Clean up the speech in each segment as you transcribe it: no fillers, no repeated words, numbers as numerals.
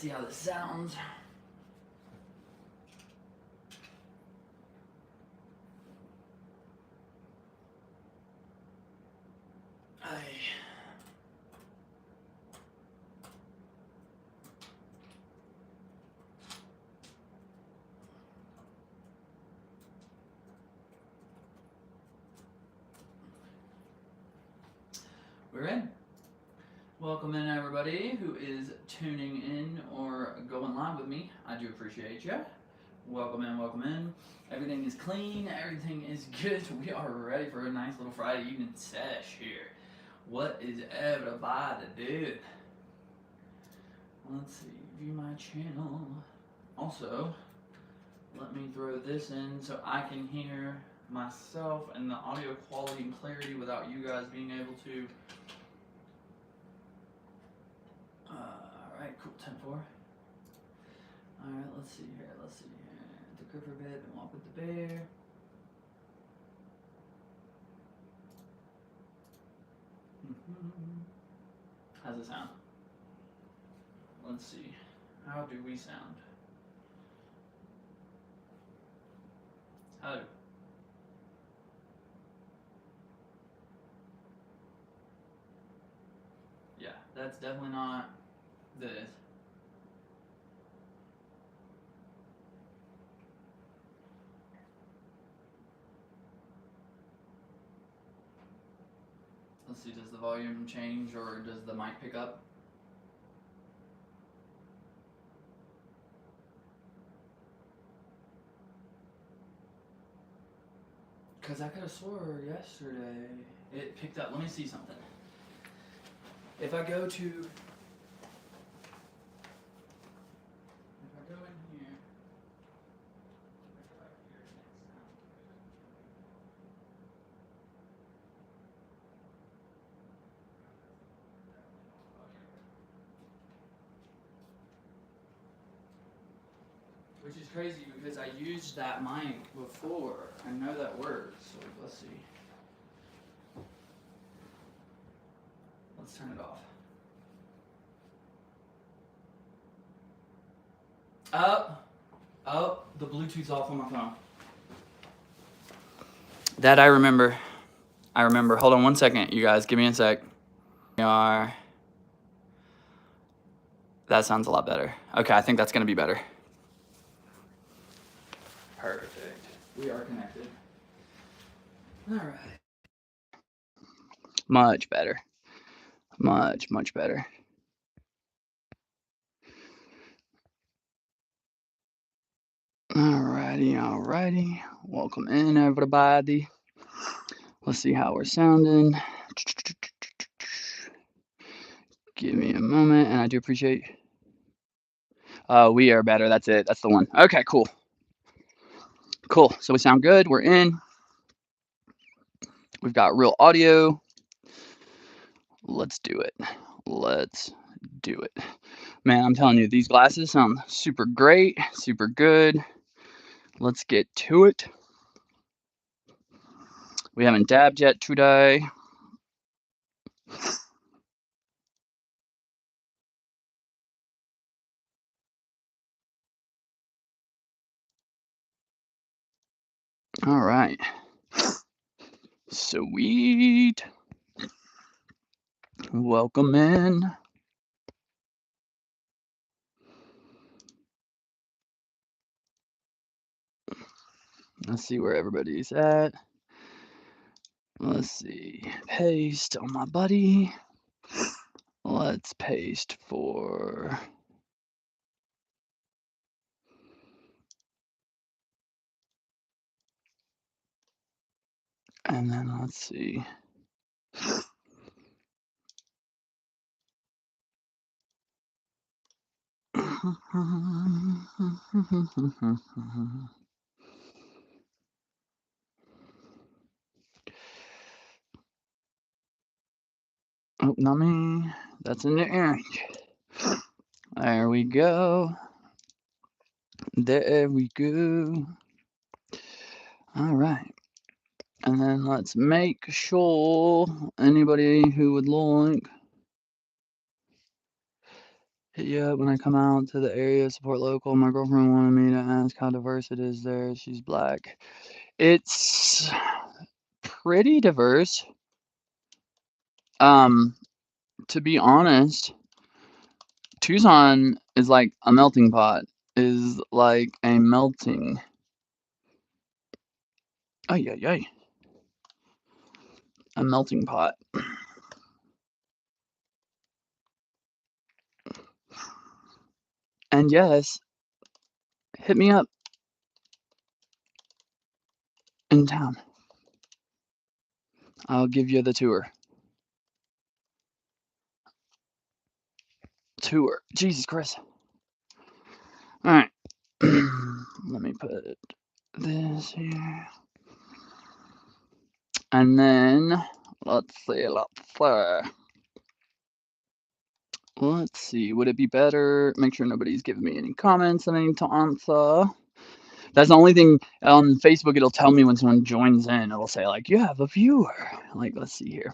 see how this sounds. We're in. Welcome in, everybody who is tuning in or going live with me. I do appreciate you. Welcome in, welcome in. Everything is clean, everything is good. We are ready for a nice little Friday evening sesh here. What is everybody doing? Let's see, view my channel. Also, let me throw this in so I can hear myself and the audio quality and clarity without you guys being able to. Alright, cool, 10-4. Alright, let's see here. The Griffin bed and walk with the bear. How's it sound? Let's see. How do we sound? How? Yeah, that's definitely not this. Let's see, does the volume change or does the mic pick up? Because I could have swore yesterday it picked up. Let me see something. If I go to... Which is crazy because I used that mic before. I know that works, so let's see. Let's turn it off. Oh, the Bluetooth's off on my phone. That I remember. Hold on one second, you guys. Give me a sec. That sounds a lot better. Okay, I think that's going to be better. Perfect. We are connected. All right. Much better. Much better. Alrighty. Welcome in, everybody. Let's see how we're sounding. Give me a moment, and I do appreciate... we are better. That's it. That's the one. Okay, cool. So we sound good. We're in. We've got real audio. Let's do it. Man, I'm telling you, these glasses sound super great, super good. Let's get to it. We haven't dabbed yet today. All right. Sweet. Welcome in. Let's see where everybody's at. Let's see. Paste on my buddy. Let's paste for... And then let's see. Oh, not me. That's in the air. There we go. All right. And then let's make sure anybody who would like hit you up when I come out to the area, support local. My girlfriend wanted me to ask how diverse it is there. She's black. It's pretty diverse. Um, to be honest, Tucson is like a melting pot. Is like a melting. Ay ay ay. A melting pot. And yes, hit me up in town. I'll give you the tour. Tour. Jesus Christ. All right. Let me put this here. And then let's see. Let's see. Would it be better? Make sure nobody's giving me any comments that I need to answer. That's the only thing on Facebook. It'll tell me when someone joins in. It'll say like, "You have a viewer." Like, let's see here.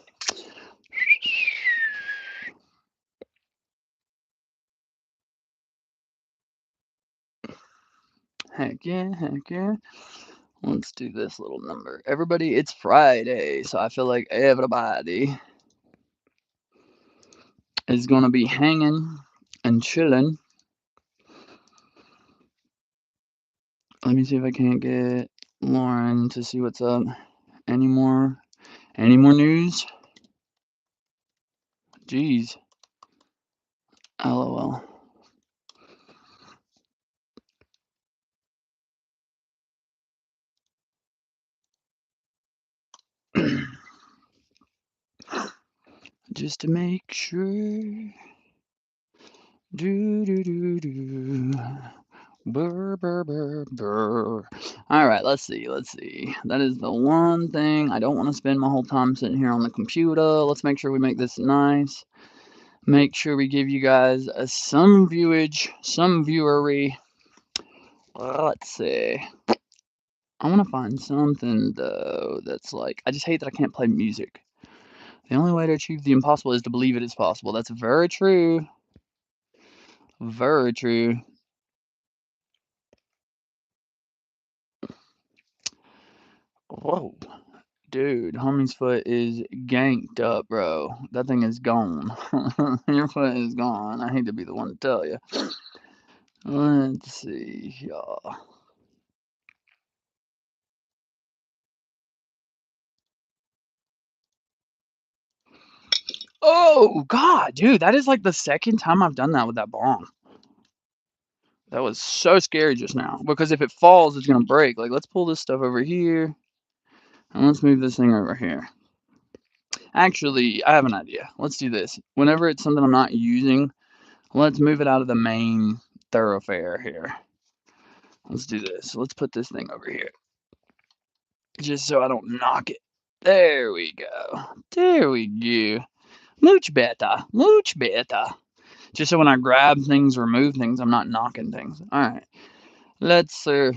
Heck yeah, heck yeah. Let's do this little number. Everybody, it's Friday, so I feel like everybody is gonna be hanging and chilling. Let me see if I can't get Lauren to see what's up. Any more news? Jeez. LOL. Just to make sure. Do do do do. Burr, burr, burr, burr. All right, let's see. That is the one thing I don't want to spend my whole time sitting here on the computer. Let's make sure we make this nice. Make sure we give you guys some viewage, some viewery. Let's see. I want to find something though that's like, I just hate that I can't play music. The only way to achieve the impossible is to believe it is possible. That's very true. Very true. Whoa. Dude, homie's foot is ganked up, bro. That thing is gone. Your foot is gone. I hate to be the one to tell you. Let's see, y'all. Oh, God, dude, that is like the second time I've done that with that bong. That was so scary just now. Because if it falls, it's going to break. Like, let's pull this stuff over here. And let's move this thing over here. Actually, I have an idea. Let's do this. Whenever it's something I'm not using, let's move it out of the main thoroughfare here. Let's do this. Let's put this thing over here. Just so I don't knock it. There we go. There we go. Much better. Much better. Just so when I grab things or move things, I'm not knocking things. All right. Let's see.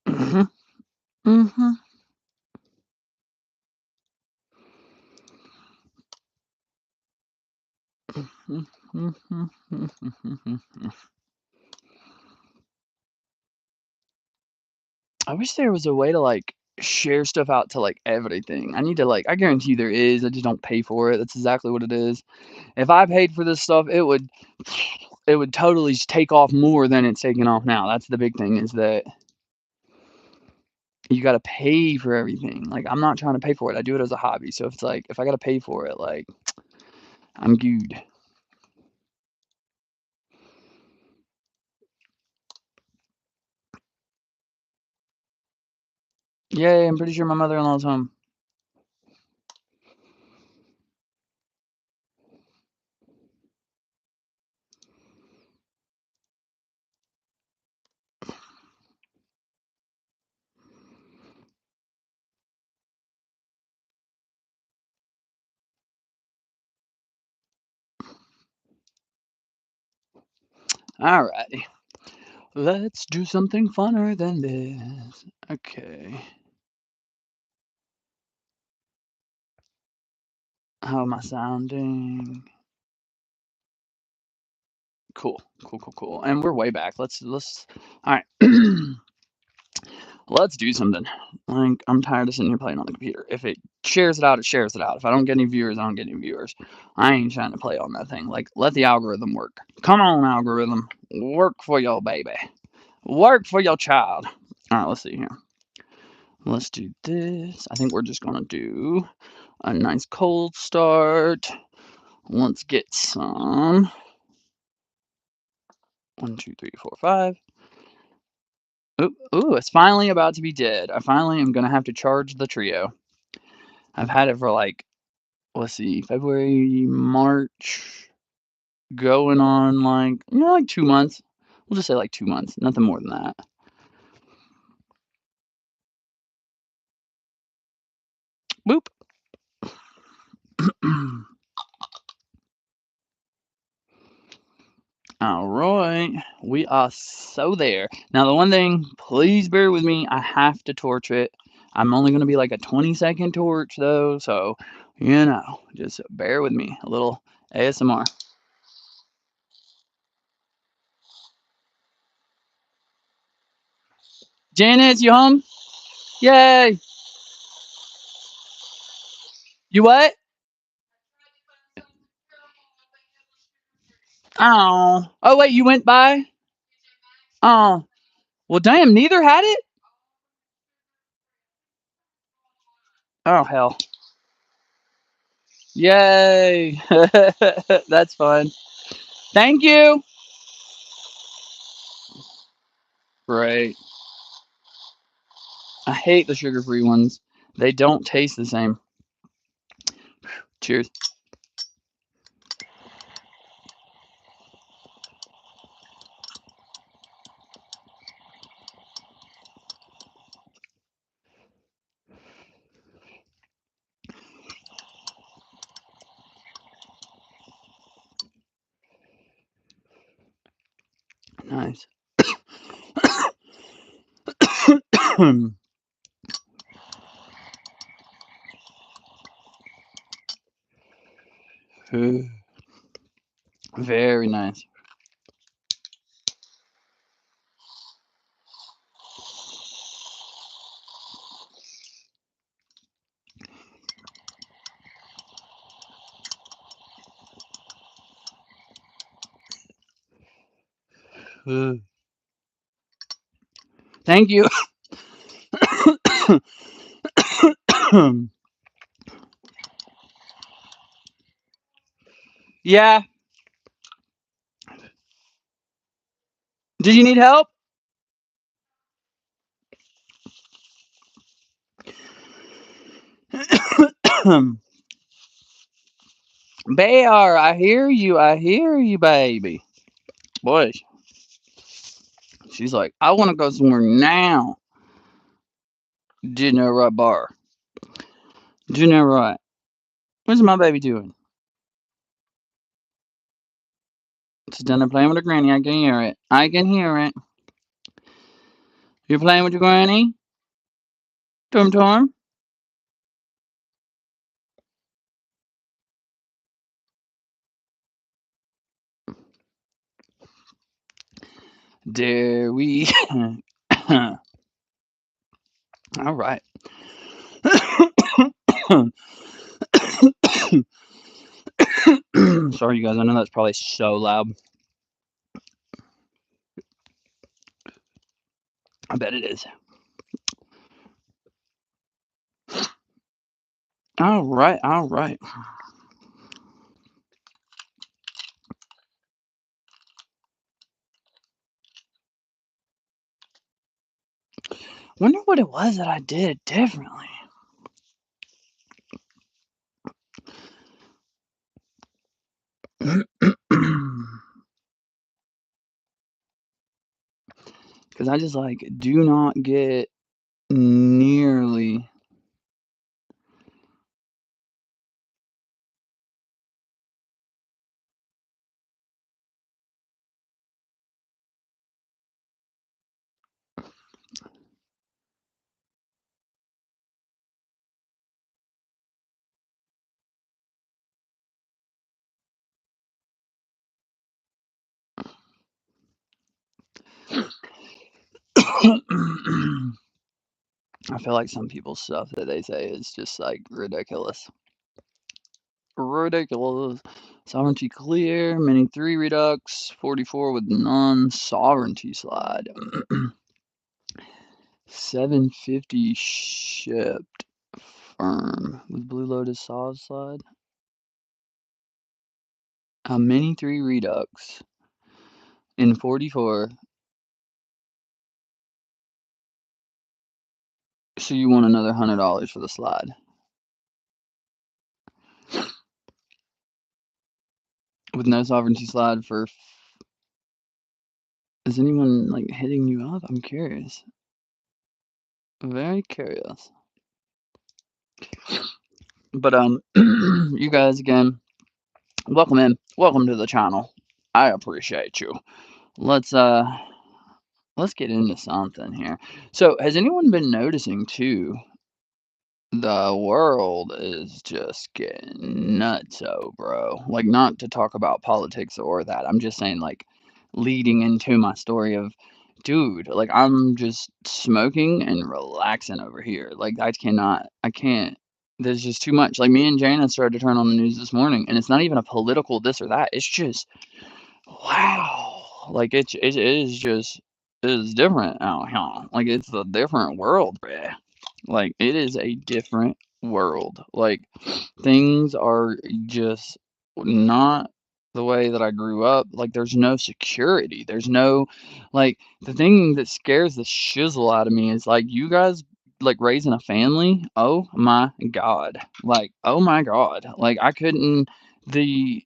Mhm. Mhm. I wish there was a way to like share stuff out to like everything. I need to like I guarantee there is. I just don't pay for it. That's exactly what it is. If I paid for this stuff, it would totally take off more than it's taking off now. That's the big thing is that you got to pay for everything. Like I'm not trying to pay for it. I do it as a hobby. So if it's like if I got to pay for it, like I'm good. Yay, I'm pretty sure my mother-in-law's home. All righty. Let's do something funner than this. Okay. How am I sounding? Cool, cool, cool, cool. And we're way back. Let's. All right. Let's do something. Like, I'm tired of sitting here playing on the computer. If it shares it out, it shares it out. If I don't get any viewers, I don't get any viewers. I ain't trying to play on that thing. Like, let the algorithm work. Come on, algorithm. Work for your baby. Work for your child. All right, let's see here. Let's do this. I think we're just going to do a nice cold start. Let's get some. 1, 2, 3, 4, 5. Ooh, it's finally about to be dead. I finally am going to have to charge the trio. I've had it for like, let's see, February, March, going on like, like 2 months. We'll just say like 2 months, nothing more than that. Boop. All right, we are so there. Now, the one thing, please bear with me, I have to torch it. I'm only going to be like a 20-second torch, though, so, just bear with me. A little ASMR. Janice, you home? Yay! You what? Oh, wait, you went by? Oh, well, damn, neither had it? Oh, hell. Yay! That's fun. Thank you. Great. I hate the sugar-free ones. They don't taste the same. Cheers. Nice. Very nice. Thank you. Yeah. Did you need help? Bear, I hear you. I hear you, baby. Boy, she's like, I want to go somewhere now. Dinner right bar. Dinner right. What's my baby doing? She's down there playing with her granny. I can hear it. I can hear it. You're playing with your granny? Tom Tom? There we. All right. Sorry, you guys. I know that's probably so loud. I bet it is. All right. All right. Wonder what it was that I did differently. Because I just like do not get nearly. I feel like some people's stuff that they say is just like ridiculous. Ridiculous. Sovereignty clear, mini 3 redux, 44 with non sovereignty slide. 750 shipped firm with Blue Lotus Sov slide. A mini 3 redux in 44. So you want another $100 for the slide with no sovereignty slide for. Is anyone like hitting you up? I'm curious. Very curious. But you guys again, welcome in. Welcome to the channel. I appreciate you. Let's uh let's get into something here. So, has anyone been noticing too? The world is just getting nutso, bro. Like, not to talk about politics or that. I'm just saying, like, leading into my story of, dude, like, I'm just smoking and relaxing over here. Like, I can't. There's just too much. Like, me and Jana started to turn on the news this morning, and it's not even a political this or that. It's just, wow. Like, it is just, it is different out here. Like, it's a different world, bruh. Like, it is a different world. Like, things are just not the way that I grew up. Like, there's no security. There's no, like, the thing that scares the shizzle out of me is, like, you guys, like, raising a family. Oh my God. Like, oh my God. Like, I couldn't, the,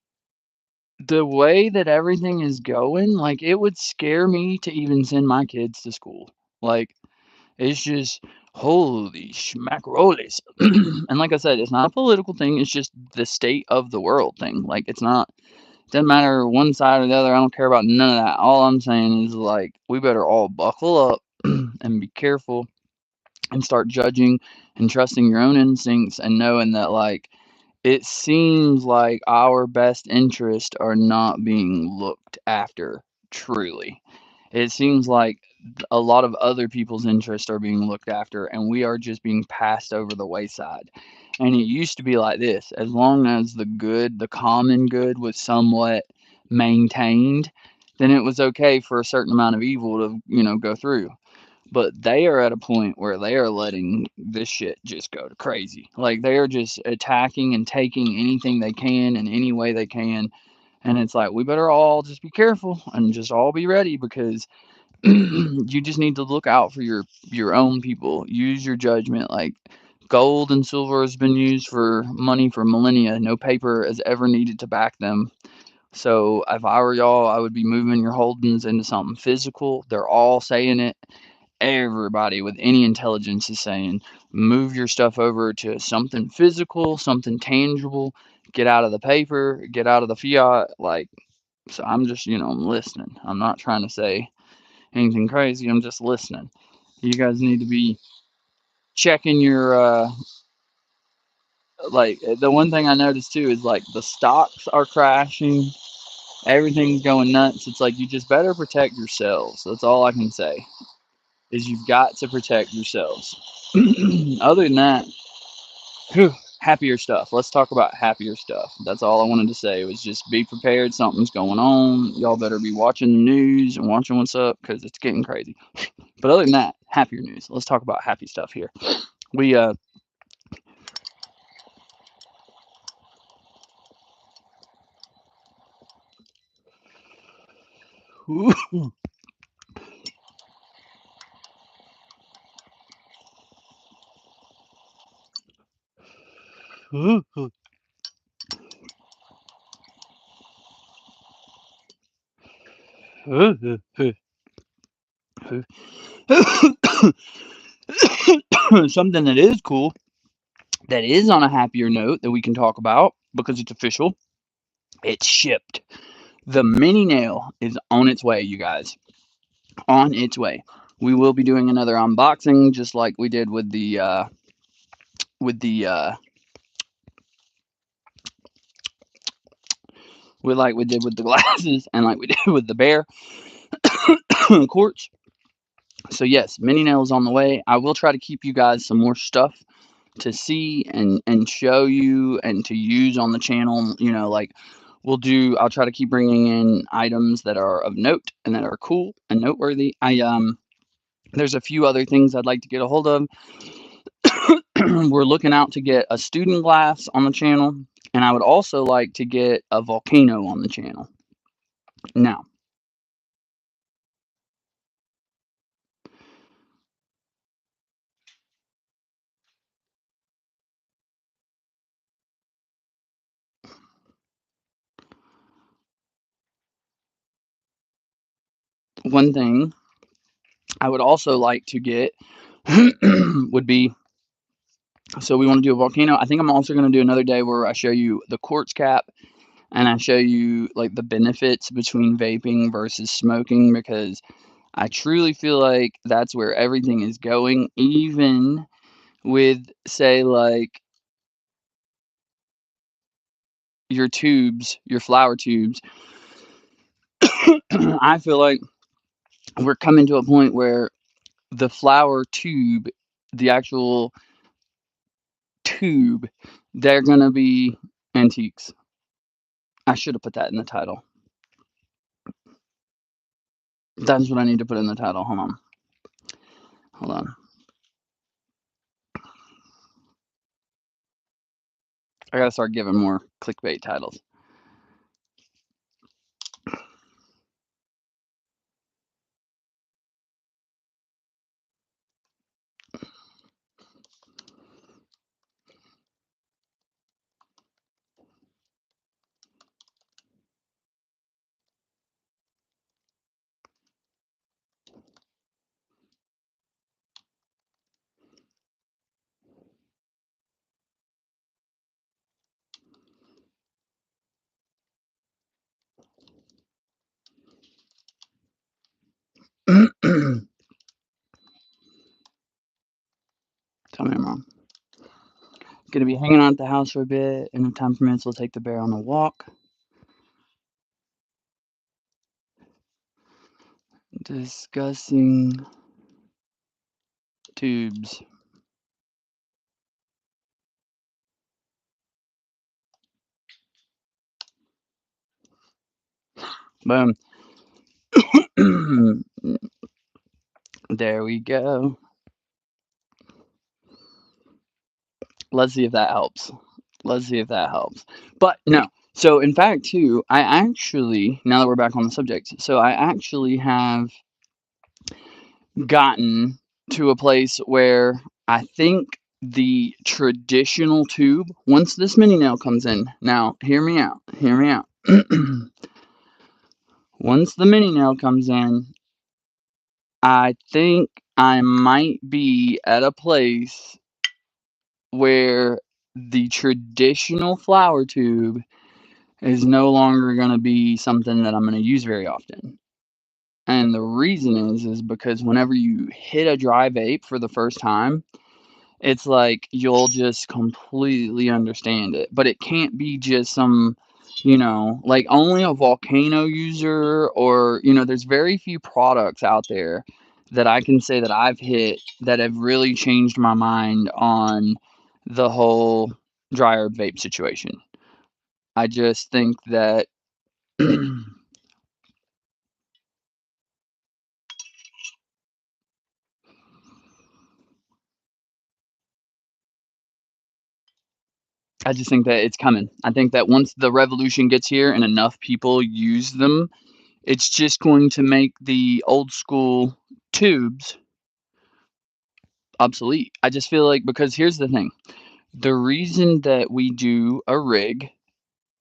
the way that everything is going, like, it would scare me to even send my kids to school. Like, it's just holy schmackaroles. And like I said, it's not a political thing. It's just the state of the world thing. Like, it's not, doesn't matter one side or the other. I don't care about none of that. All I'm saying is, like, we better all buckle up and be careful and start judging and trusting your own instincts and knowing that, like, it seems like our best interests are not being looked after truly. It seems like a lot of other people's interests are being looked after, and we are just being passed over the wayside. And it used to be like this: as long as the good, the common good, was somewhat maintained, then it was okay for a certain amount of evil to, go through. But they are at a point where they are letting this shit just go to crazy. Like, they are just attacking and taking anything they can in any way they can. And it's like, we better all just be careful and just all be ready, because you just need to look out for your own people. Use your judgment. Like, gold and silver has been used for money for millennia. No paper has ever needed to back them. So if I were y'all, I would be moving your holdings into something physical. They're all saying it. Everybody with any intelligence is saying, move your stuff over to something physical, something tangible. Get out of the paper, get out of the fiat. Like, so I'm just, I'm listening. I'm not trying to say anything crazy. I'm just listening. You guys need to be checking your, like, the one thing I noticed too is, like, the stocks are crashing. Everything's going nuts. It's like, you just better protect yourselves. That's all I can say, is you've got to protect yourselves. Other than that, whew, happier stuff. Let's talk about happier stuff. That's all I wanted to say, was just be prepared. Something's going on. Y'all better be watching the news and watching what's up, because it's getting crazy. But other than that, happier news. Let's talk about happy stuff here. We something that is cool, that is on a happier note, that we can talk about because it's official. It's shipped. The mini nail is on its way, you guys. On its way. We will be doing another unboxing, just like we did with with the like we did with the glasses, and like we did with the bear quartz. So yes, mini nails on the way. I will try to keep you guys some more stuff to see and show you and to use on the channel. Like I'll try to keep bringing in items that are of note and that are cool and noteworthy. There's a few other things I'd like to get a hold of. We're looking out to get a student glass on the channel, and I would also like to get a volcano on the channel. Now, one thing I would also like to get would be, so we want to do a volcano. I think I'm also going to do another day where I show you the quartz cap and I show you like the benefits between vaping versus smoking, because I truly feel like that's where everything is going, even with, say, like your tubes, your flower tubes. I feel like we're coming to a point where the flower tube, the actual tube, they're going to be antiques. I should have put that in the title. That's what I need to put in the title. Hold on. Hold on. I gotta start giving more clickbait titles. Tell me I'm wrong. Gonna be hanging out at the house for a bit, and if time permits, we'll take the bear on a walk. Discussing tubes. Boom. There we go. Let's see if that helps. Let's see if that helps. But no. So in fact, too, I actually, now that we're back on the subject, so I actually have gotten to a place where I think the traditional tube, once this mini nail comes in, now hear me out, hear me out. Once the mini nail comes in, I think I might be at a place where the traditional flower tube is no longer going to be something that I'm going to use very often. And the reason is because whenever you hit a dry vape for the first time, it's like you'll just completely understand it. But it can't be just some, like only a volcano user, or, there's very few products out there that I can say that I've hit that have really changed my mind on the whole dry herb vape situation. I just think that I just think that it's coming. I think that once the revolution gets here and enough people use them, it's just going to make the old school tubes obsolete. I just feel like, because here's the thing. The reason that we do a rig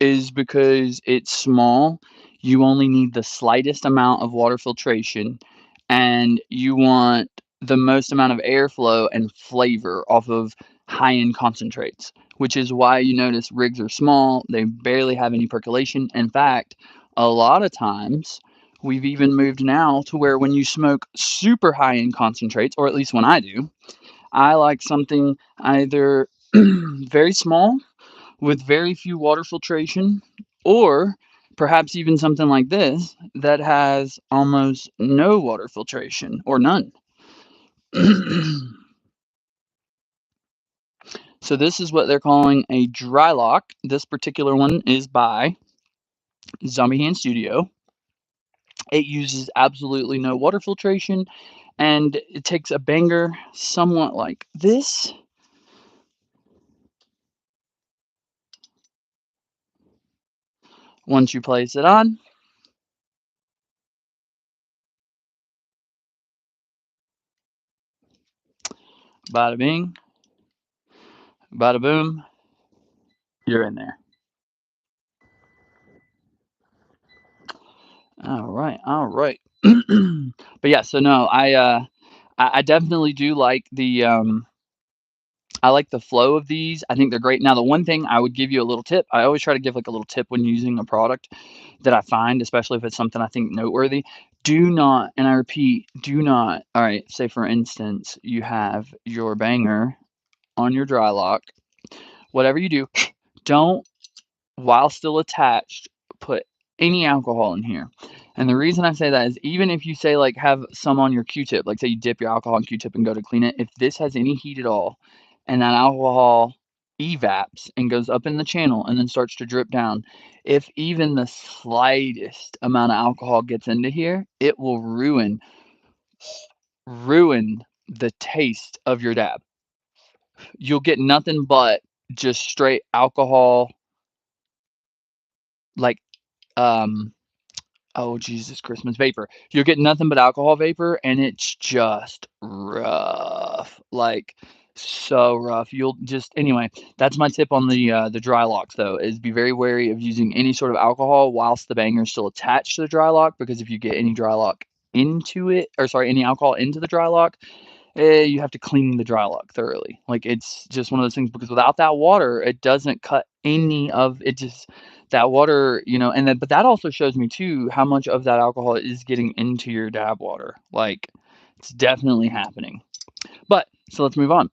is because it's small. You only need the slightest amount of water filtration, and you want the most amount of airflow and flavor off of high-end concentrates, which is why you notice rigs are small. They barely have any percolation. In fact, a lot of times we've even moved now to where when you smoke super high-end concentrates, or at least when I do, I like something either very small with very few water filtration, or perhaps even something like this that has almost no water filtration or none. So this is what they're calling a dry lock. This particular one is by Zombie Hand Studio. It uses absolutely no water filtration, and it takes a banger somewhat like this. Once you place it on, bada bing, bada boom, you're in there. All right, all right. But yeah, so no, I definitely do like the I like the flow of these. I think they're great. Now, the one thing I would give you a little tip, I always try to give like a little tip when using a product that I find, especially if it's something I think noteworthy. Do not, and I repeat, do not. All right, say for instance, you have your banger on your dry lock. Whatever you do, don't, while still attached, put any alcohol in here. And the reason I say that is even if you say like have some on your Q-tip, like say you dip your alcohol in Q-tip and go to clean it, if this has any heat at all and that alcohol evaps and goes up in the channel and then starts to drip down, if even the slightest amount of alcohol gets into here, it will ruin the taste of your dab. You'll get nothing but just straight alcohol, like um oh Jesus Christmas vapor. You'll get nothing but alcohol vapor, and it's just rough. Like so rough. You'll just anyway, that's my tip on the dry locks though, is be very wary of using any sort of alcohol whilst the banger is still attached to the dry lock, because if you get any dry lock into it, or sorry, any alcohol into the dry lock, you have to clean the dry lock thoroughly. Like it's just one of those things, because without that water, it doesn't cut any of it. Just that water, and then but that also shows me too how much of that alcohol is getting into your dab water. Like it's definitely happening. But so let's move on.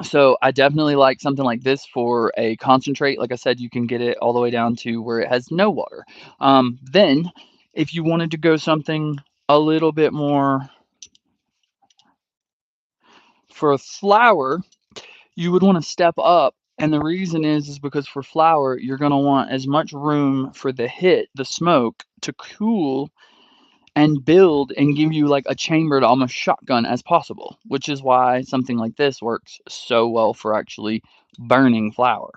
So I definitely like something like this for a concentrate. Like I said, you can get it all the way down to where it has no water. Then, if you wanted to go something a little bit more for a flower, you would want to step up. And the reason is because for flower, you're going to want as much room for the smoke to cool and build and give you like a chambered almost shotgun as possible, which is why something like this works so well for actually burning flour.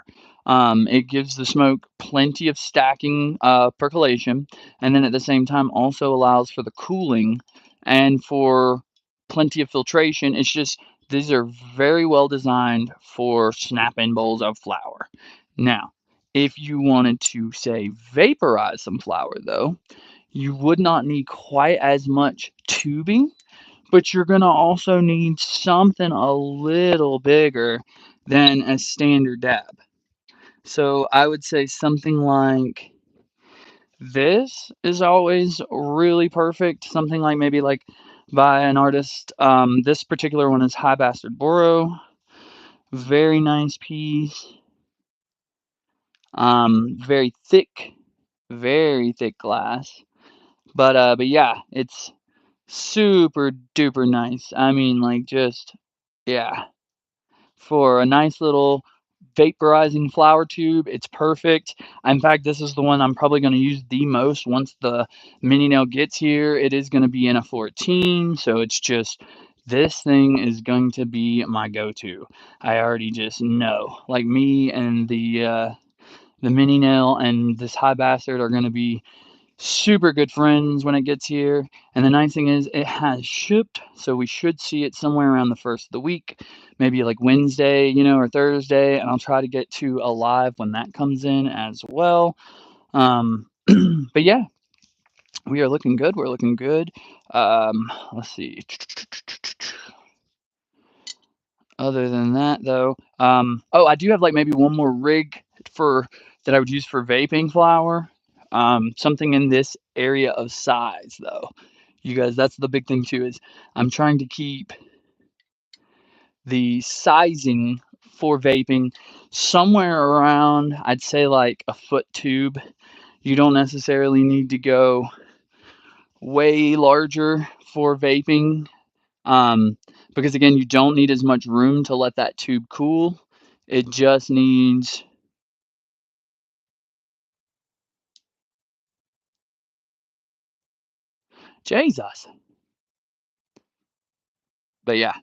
It gives the smoke plenty of stacking, percolation, and then at the same time also allows for the cooling and for plenty of filtration. It's just these are very well designed for snap-in bowls of flour. Now, if you wanted to say vaporize some flour though, you would not need quite as much tubing, but you're going to also need something a little bigger than a standard dab. So I would say something like this is always really perfect. Something like maybe like by an artist. This particular one is High Bastard Boro. Very nice piece. Very thick glass. But yeah, it's super duper nice. I mean, like, just, yeah. For a nice little vaporizing flower tube, it's perfect. In fact, this is the one I'm probably going to use the most once the mini nail gets here. It is going to be in a 14, so it's just, this thing is going to be my go-to. I already just know. Like, me and the mini nail and this high bastard are going to be super good friends when it gets here. And the nice thing is it has shipped, so we should see it somewhere around the first of the week, maybe like Wednesday, or Thursday, and I'll try to get to a live when that comes in as well. But yeah, we are looking good. We're looking good. Let's see. Other than that, though, oh, I do have like maybe one more rig for that I would use for vaping flower. Something in this area of size, though. You guys, that's the big thing too. Is I'm trying to keep the sizing for vaping somewhere around, I'd say like a foot tube. You don't necessarily need to go way larger for vaping. Um, because again, you don't need as much room to let that tube cool. It just needs Jesus. But yeah,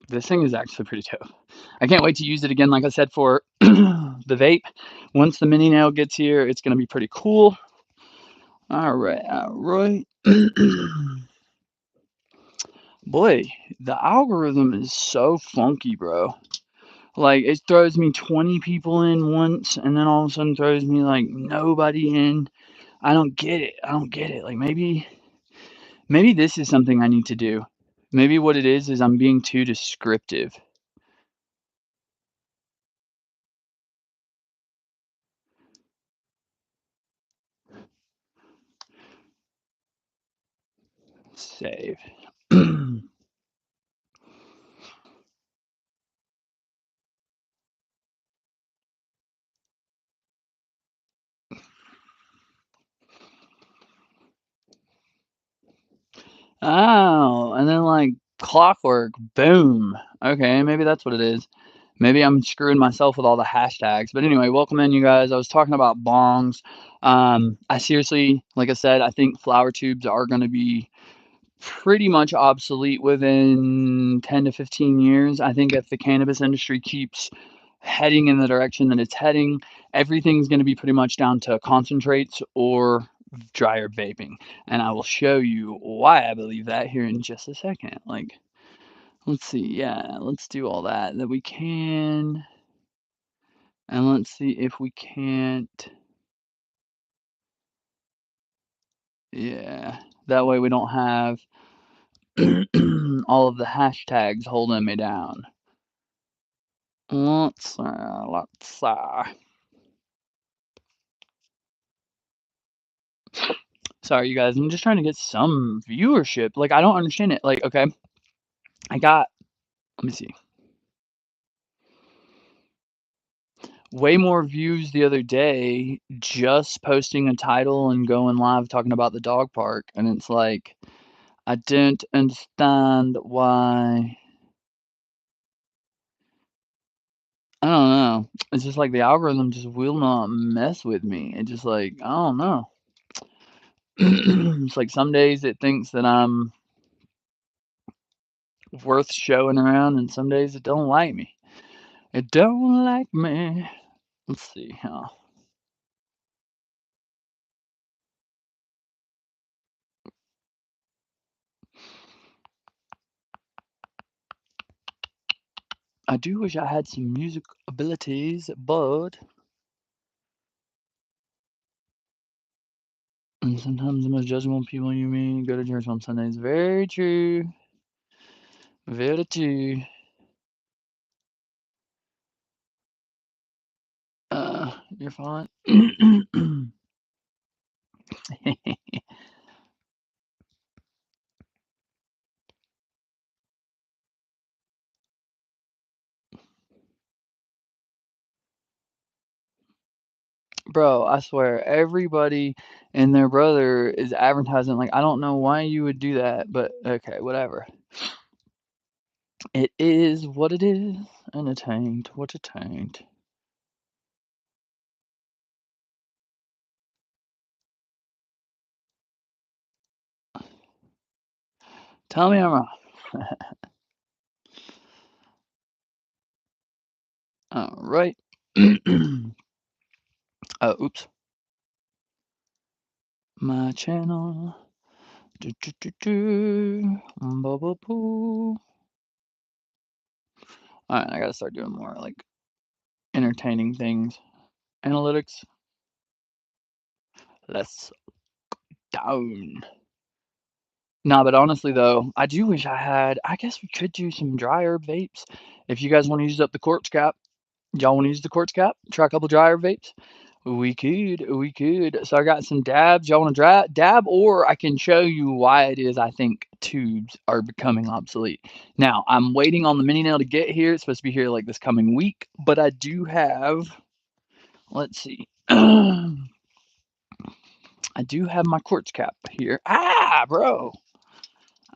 this thing is actually pretty dope. I can't wait to use it again, like I said, for the vape. Once the mini nail gets here, it's gonna be pretty cool. All right, all right. Boy, the algorithm is so funky, bro. Like it throws me 20 people in once and then all of a sudden throws me like nobody in. I don't get it. I don't get it. Like maybe this is something I need to do. Maybe what it is I'm being too descriptive. Save. Oh, and then like clockwork, boom. Okay, maybe that's what it is. Maybe I'm screwing myself with all the hashtags. But anyway, welcome in, you guys. I was talking about bongs. I seriously, like I said, I think flower tubes are going to be pretty much obsolete within 10 to 15 years. I think if the cannabis industry keeps heading in the direction that it's heading, everything's going to be pretty much down to concentrates or dryer vaping. And I will show you why I believe that here in just a second. Like, let's see. Yeah, let's do all that we can. And let's see if we can't. Yeah, that way we don't have all of the hashtags holding me down. Let's sorry, you guys. I'm just trying to get some viewership. Like, I don't understand it. Like, okay, I got, let me see, way more views the other day just posting a title and going live talking about the dog park. And it's like, I don't understand why. I don't know. It's just like the algorithm just will not mess with me. It just like, I don't know. It's like some days it thinks that I'm worth showing around, and some days it don't like me. It don't like me. Let's see. I do wish I had some music abilities, but and sometimes the most judgmental people you meet go to church on Sundays. Very true. Very true. You're fine. Bro, I swear, everybody and their brother is advertising. Like, I don't know why you would do that, but okay, whatever. It is what it is, and it ain't what it ain't. Tell me I'm wrong. All right. Oops. My channel. Do, do, do, do. Boo. All right, I gotta start doing more like entertaining things. Analytics. Let's down. Nah, but honestly though, I do wish I had. I guess we could do some dry herb vapes. If you guys want to use up the quartz cap, y'all want to use the quartz cap? Try a couple dry herb vapes. We could. So I got some dabs. Y'all want to dab, or I can show you why it is I think tubes are becoming obsolete. Now I'm waiting on the mini nail to get here. It's supposed to be here like this coming week, but I do have. Let's see. I do have my quartz cap here. Ah, bro!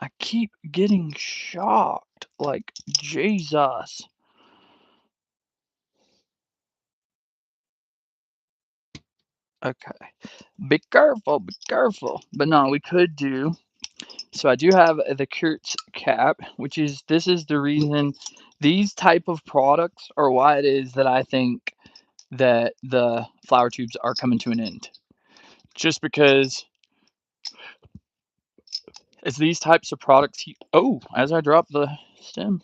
I keep getting shocked. Like Jesus. Okay. Be careful. Be careful. But no, we could do. So I do have the Kurtz cap, which is this is the reason these type of products are why it is that I think that the flower tubes are coming to an end. Just because it's these types of products. Oh, as I drop the stem,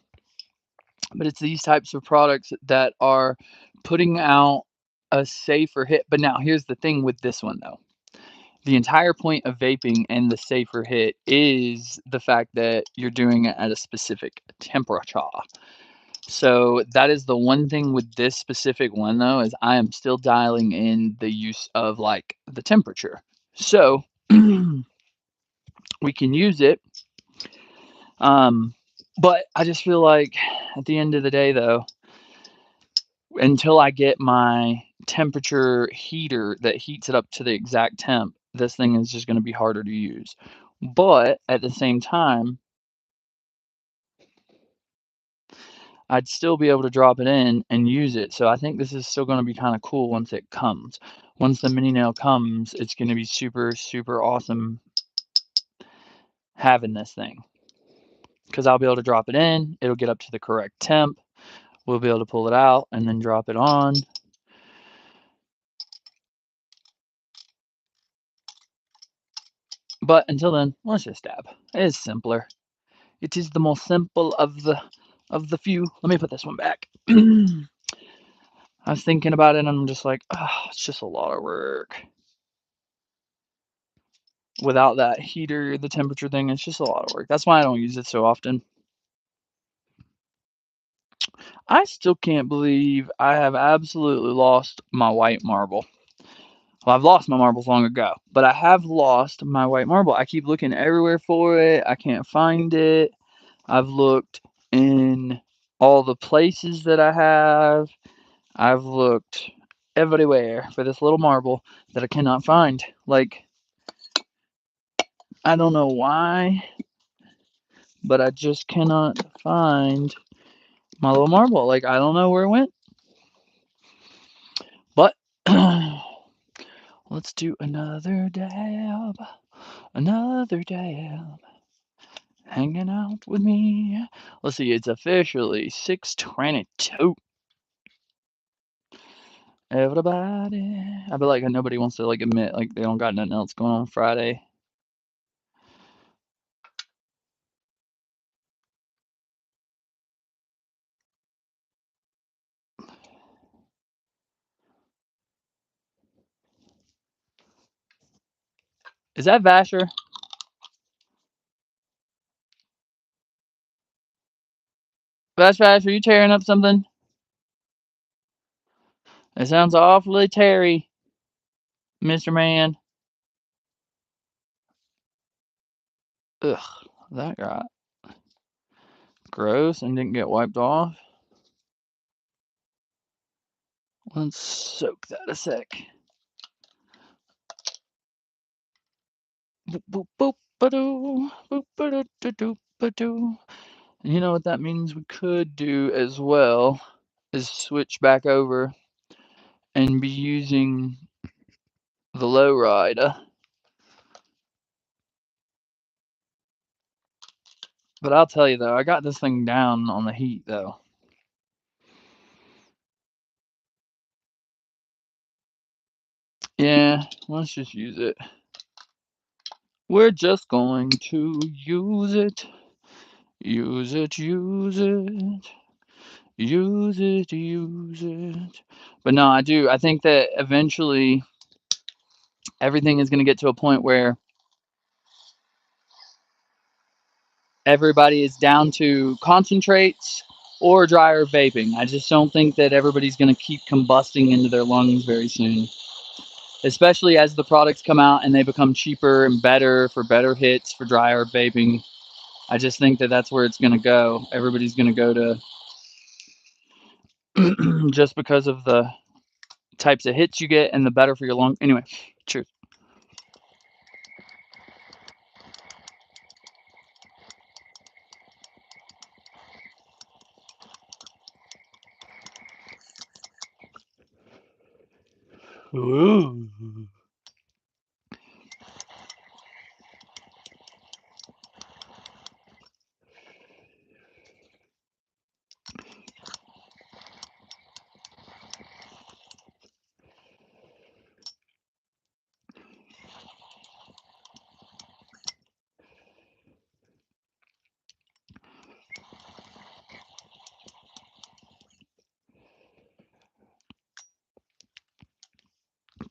but it's these types of products that are putting out a safer hit. But now here's the thing with this one though. The entire point of vaping and the safer hit is the fact that you're doing it at a specific temperature. So that is the one thing with this specific one though, is I am still dialing in the use of like the temperature. So we can use it. But I just feel like at the end of the day though, until I get my temperature heater that heats it up to the exact temp, this thing is just going to be harder to use. But at the same time, I'd still be able to drop it in and use it. So I think this is still going to be kind of cool once it comes. Once the mini nail comes, it's going to be super, super awesome having this thing. Because I'll be able to drop it in, it'll get up to the correct temp. We'll be able to pull it out and then drop it on. But until then, let's just dab. It's simpler. It is the most simple of the few. Let me put this one back. I was thinking about it and I'm just like, oh, it's just a lot of work. Without that heater, the temperature thing, it's just a lot of work. That's why I don't use it so often. I still can't believe I have absolutely lost my white marble. Well, I've lost my marbles long ago, but I have lost my white marble. I keep looking everywhere for it. I can't find it. I've looked in all the places that I have. I've looked everywhere for this little marble that I cannot find. Like, I don't know why, but I just cannot find my little marble. Like, I don't know where it went. But let's do another dab. Another dab. Hanging out with me. Let's see, it's officially 6:22. Everybody. I feel like nobody wants to like admit like they don't got nothing else going on Friday. Is that Vasher? Vash, are you tearing up something? It sounds awfully Terry, Mr. Man. Ugh, that got gross and didn't get wiped off. Let's soak that a sec. Boop, boop, boop, ba-doo, boop, ba-doo, doo, ba-doo. You know what that means we could do as well is switch back over and be using the low rider. But I'll tell you though, I got this thing down on the heat though. Yeah, let's just use it. We're just going to use it. Use it, use it. Use it, use it. But no, I think that eventually everything is going to get to a point where everybody is down to concentrates or dryer vaping. I just don't think that everybody's going to keep combusting into their lungs very soon. especially as the products come out and they become cheaper and better for better hits for dry herb vaping. I just think that that's where it's going to go. Everybody's going to go to just because of the types of hits you get and the better for your lung. Anyway, cheers. Ooh.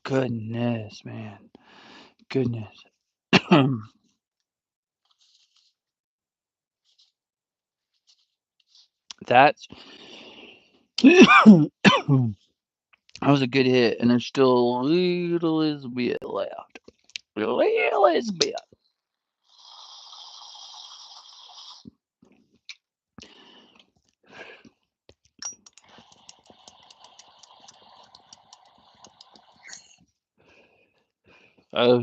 Goodness, man. Goodness. That's that was a good hit, and there's still a little bit left. A little bit. Uh,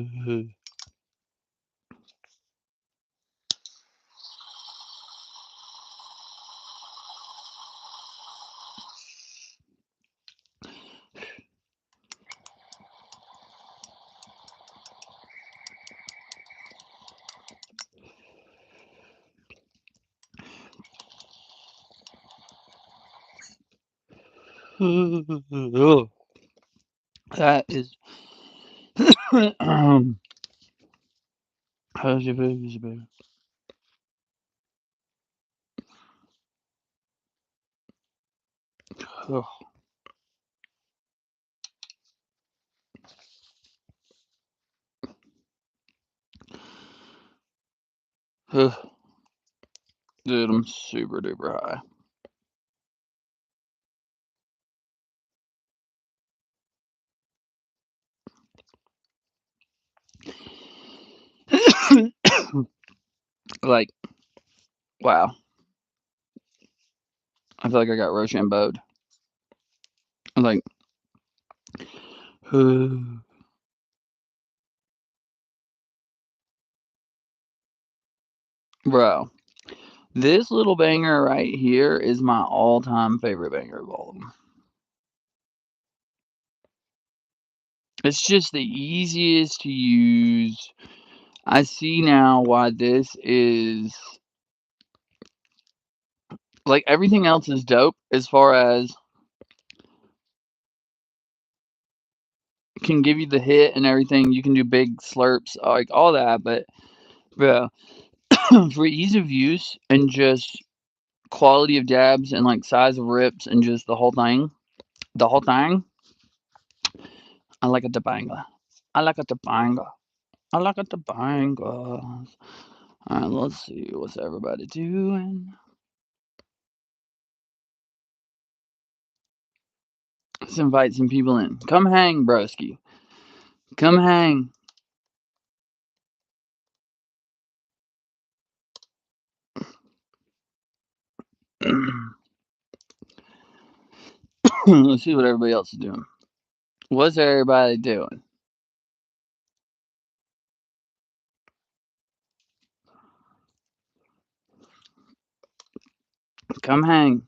that is. How's your baby? Oh, dude, I'm super duper high. Like, wow. I feel like I got Rochambeaued. I'm like, bro, this little banger right here is my all-time favorite banger of all of them. It's just the easiest to use. I see now why this is like everything else is dope as far as can give you the hit and everything. You can do big slurps, like all that, but bro, for ease of use and just quality of dabs and like size of rips and just the whole thing, I like it to banger. I like it to banger. I like it to banger. All right, let's see what's everybody doing. Let's invite some people in. Come hang, broski. Come hang. Let's see what everybody else is doing. What's everybody doing? Come hang.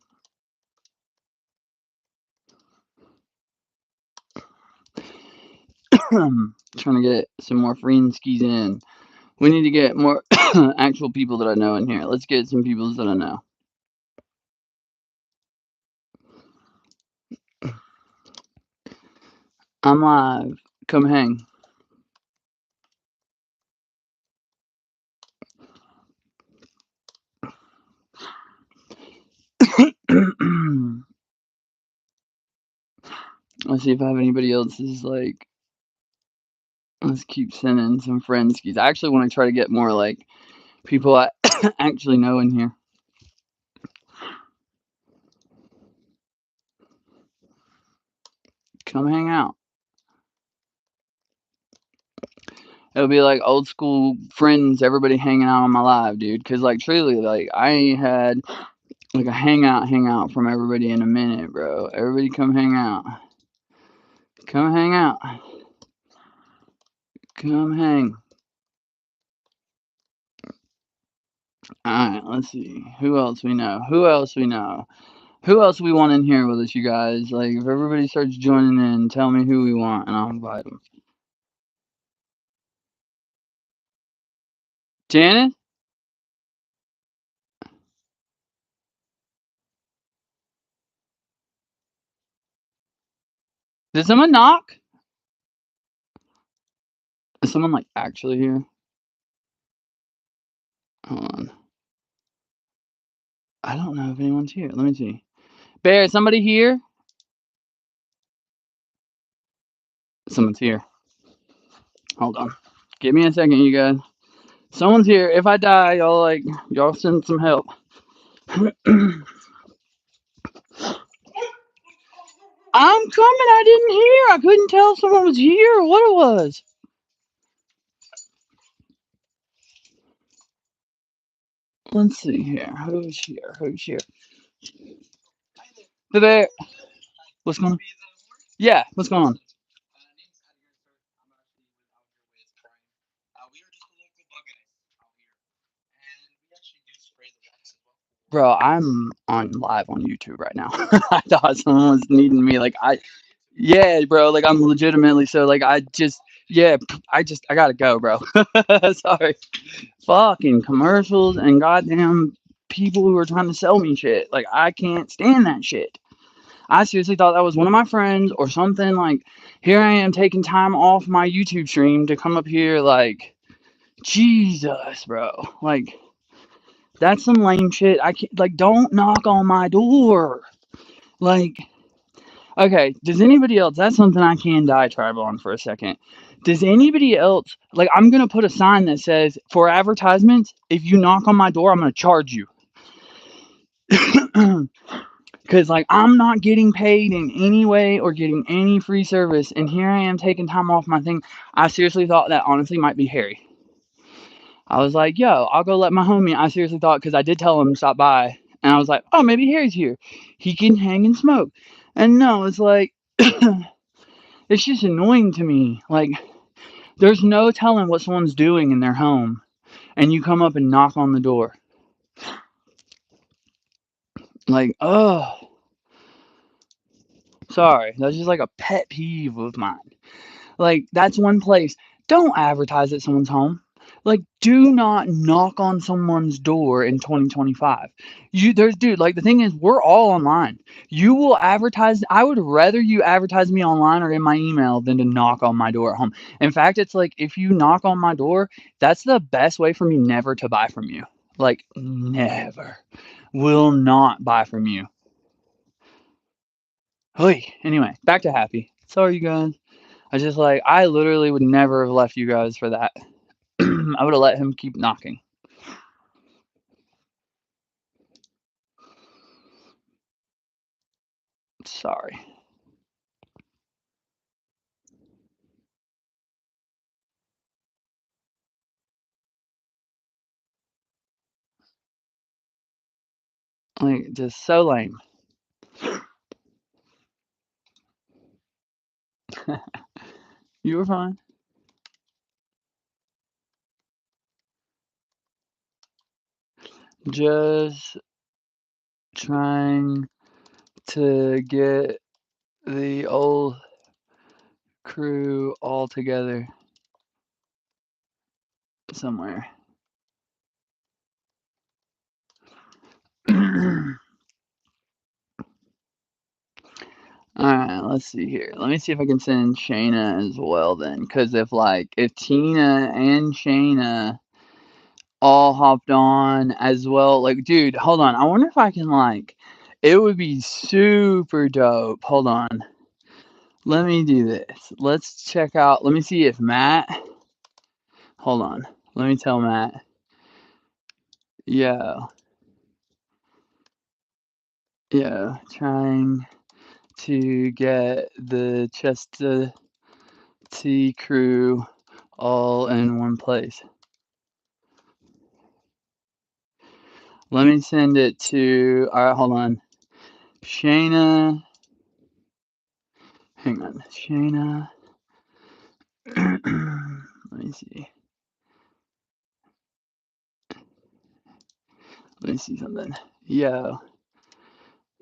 Trying to get some more friendskies in. We need to get more actual people that I know in here. Let's get some people that I know. I'm live. Come hang. Let's see if I have anybody else's like. Let's keep sending some friendskies. I actually want to try to get more like people I actually know in here. Come hang out. It'll be like old school friends, everybody hanging out on my live, dude. Cause like truly, like I ain't had like a hangout from everybody in a minute, bro. Everybody come hang out. Come hang out. Come hang. Alright, let's see. Who else we know? Who else we know? Who else we want in here with us, you guys? Like, if everybody starts joining in, tell me who we want, and I'll invite them. Janet? Did someone knock? Is someone, like, actually here? Hold on. I don't know if anyone's here. Let me see. Bear, is somebody here? Someone's here. Hold on. Give me a second, you guys. Someone's here. If I die, y'all send some help. I'm coming. I didn't hear. I couldn't tell if someone was here or what it was. Let's see here. Who's here? Who's here? The bear. What's going on? Yeah, what's going on? Bro, I'm on live on YouTube right now. I thought someone was needing me. Yeah, bro. Like, I'm legitimately so. Like, yeah. I gotta go, bro. Sorry. Fucking commercials and goddamn people who are trying to sell me shit. Like, I can't stand that shit. I seriously thought that was one of my friends or something. Like, here I am taking time off my YouTube stream to come up here. Like, Jesus, bro. Like, that's some lame shit. I can't, like, don't knock on my door. Like, okay, does anybody else, that's something I can diatribe on for a second. Does anybody else, like, I'm going to put a sign that says, for advertisements, if you knock on my door, I'm going to charge you. Because, like, I'm not getting paid in any way or getting any free service, and here I am taking time off my thing. I seriously thought that honestly might be Harry. I was like, yo, I'll go let my homie. I seriously thought, because I did tell him to stop by, and I was like, oh, maybe Harry's here. He can hang and smoke. And no, it's like, it's just annoying to me. Like, there's no telling what someone's doing in their home, and you come up and knock on the door. Like, oh, sorry. That's just like a pet peeve of mine. Like, that's one place. Don't advertise at someone's home. Like, do not knock on someone's door in 2025. Dude, like, the thing is, we're all online. You will advertise. I would rather you advertise me online or in my email than to knock on my door at home. In fact, it's like, if you knock on my door, that's the best way for me never to buy from you. Like, never. Will not buy from you. Hey, anyway, back to Happy. Sorry, you guys. I literally would never have left you guys for that. I would have let him keep knocking. Sorry. Like, just so lame. You were fine. Just trying to get the old crew all together somewhere. Alright, let's see here. Let me see if I can send Shayna as well then. Because if Tina and Shayna all hopped on as well, like, dude, hold on. I wonder if I can, like, it would be super dope. Hold on. Let me do this. Let's check out. Let me see if Matt. Hold on. Let me tell Matt. Yo, trying to get the Chester T crew all in one place. Let me send it to, alright, hold on. Shayna, hang on. Shayna, let me see. Let me see something. Yo,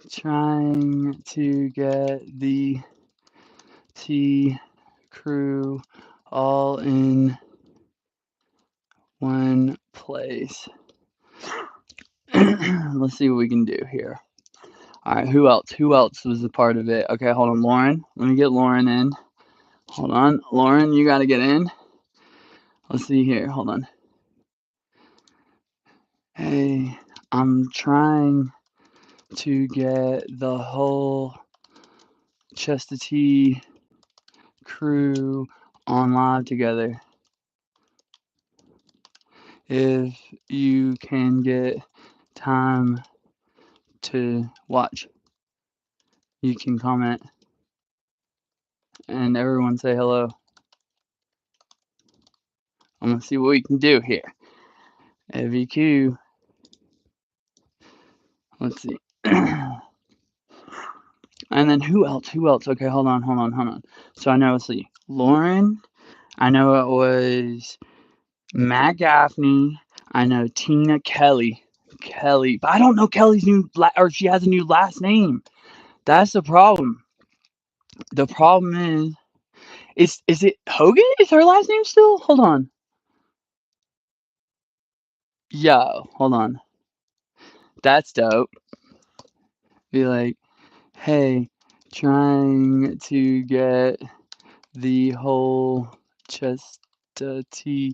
trying to get the T crew all in one place. Let's see what we can do here. All right, who else? Who else was a part of it? Okay, hold on, Lauren. Let me get Lauren in. Hold on, Lauren, you got to get in. Let's see here. Hold on. Hey, I'm trying to get the whole Chester T crew on live together. If you can get time to watch, you can comment and everyone say hello. I'm gonna see what we can do here. FAQ. Let's see. And then who else? Who else? Okay, hold on. So I know, let's see. Lauren. I know it was Matt Gaffney. I know Tina Kelly. But I don't know Kelly's or she has a new last name. That's the problem. The problem is it Hogan? Is her last name still? Hold on. Yo, hold on. That's dope. Be like, hey, trying to get the whole Chester T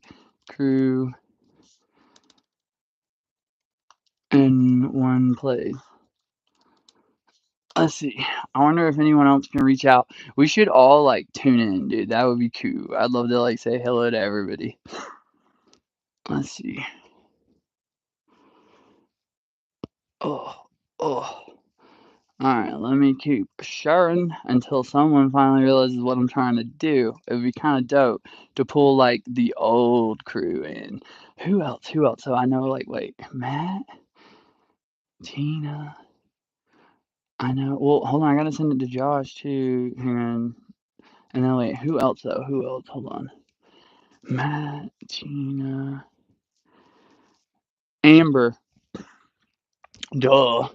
crew in one place. Let's see. I wonder if anyone else can reach out. We should all like tune in, dude. That would be cool. I'd love to like say hello to everybody. Let's see. Oh, oh. Alright, let me keep sharing until someone finally realizes what I'm trying to do. It would be kind of dope to pull like the old crew in. Who else? Who else? So I know, like, wait, Matt, Tina. I know. Well, hold on. I gotta send it to Josh too. Hang on. And then wait, who else though? Who else? Hold on. Matt, Tina, Amber. Duh.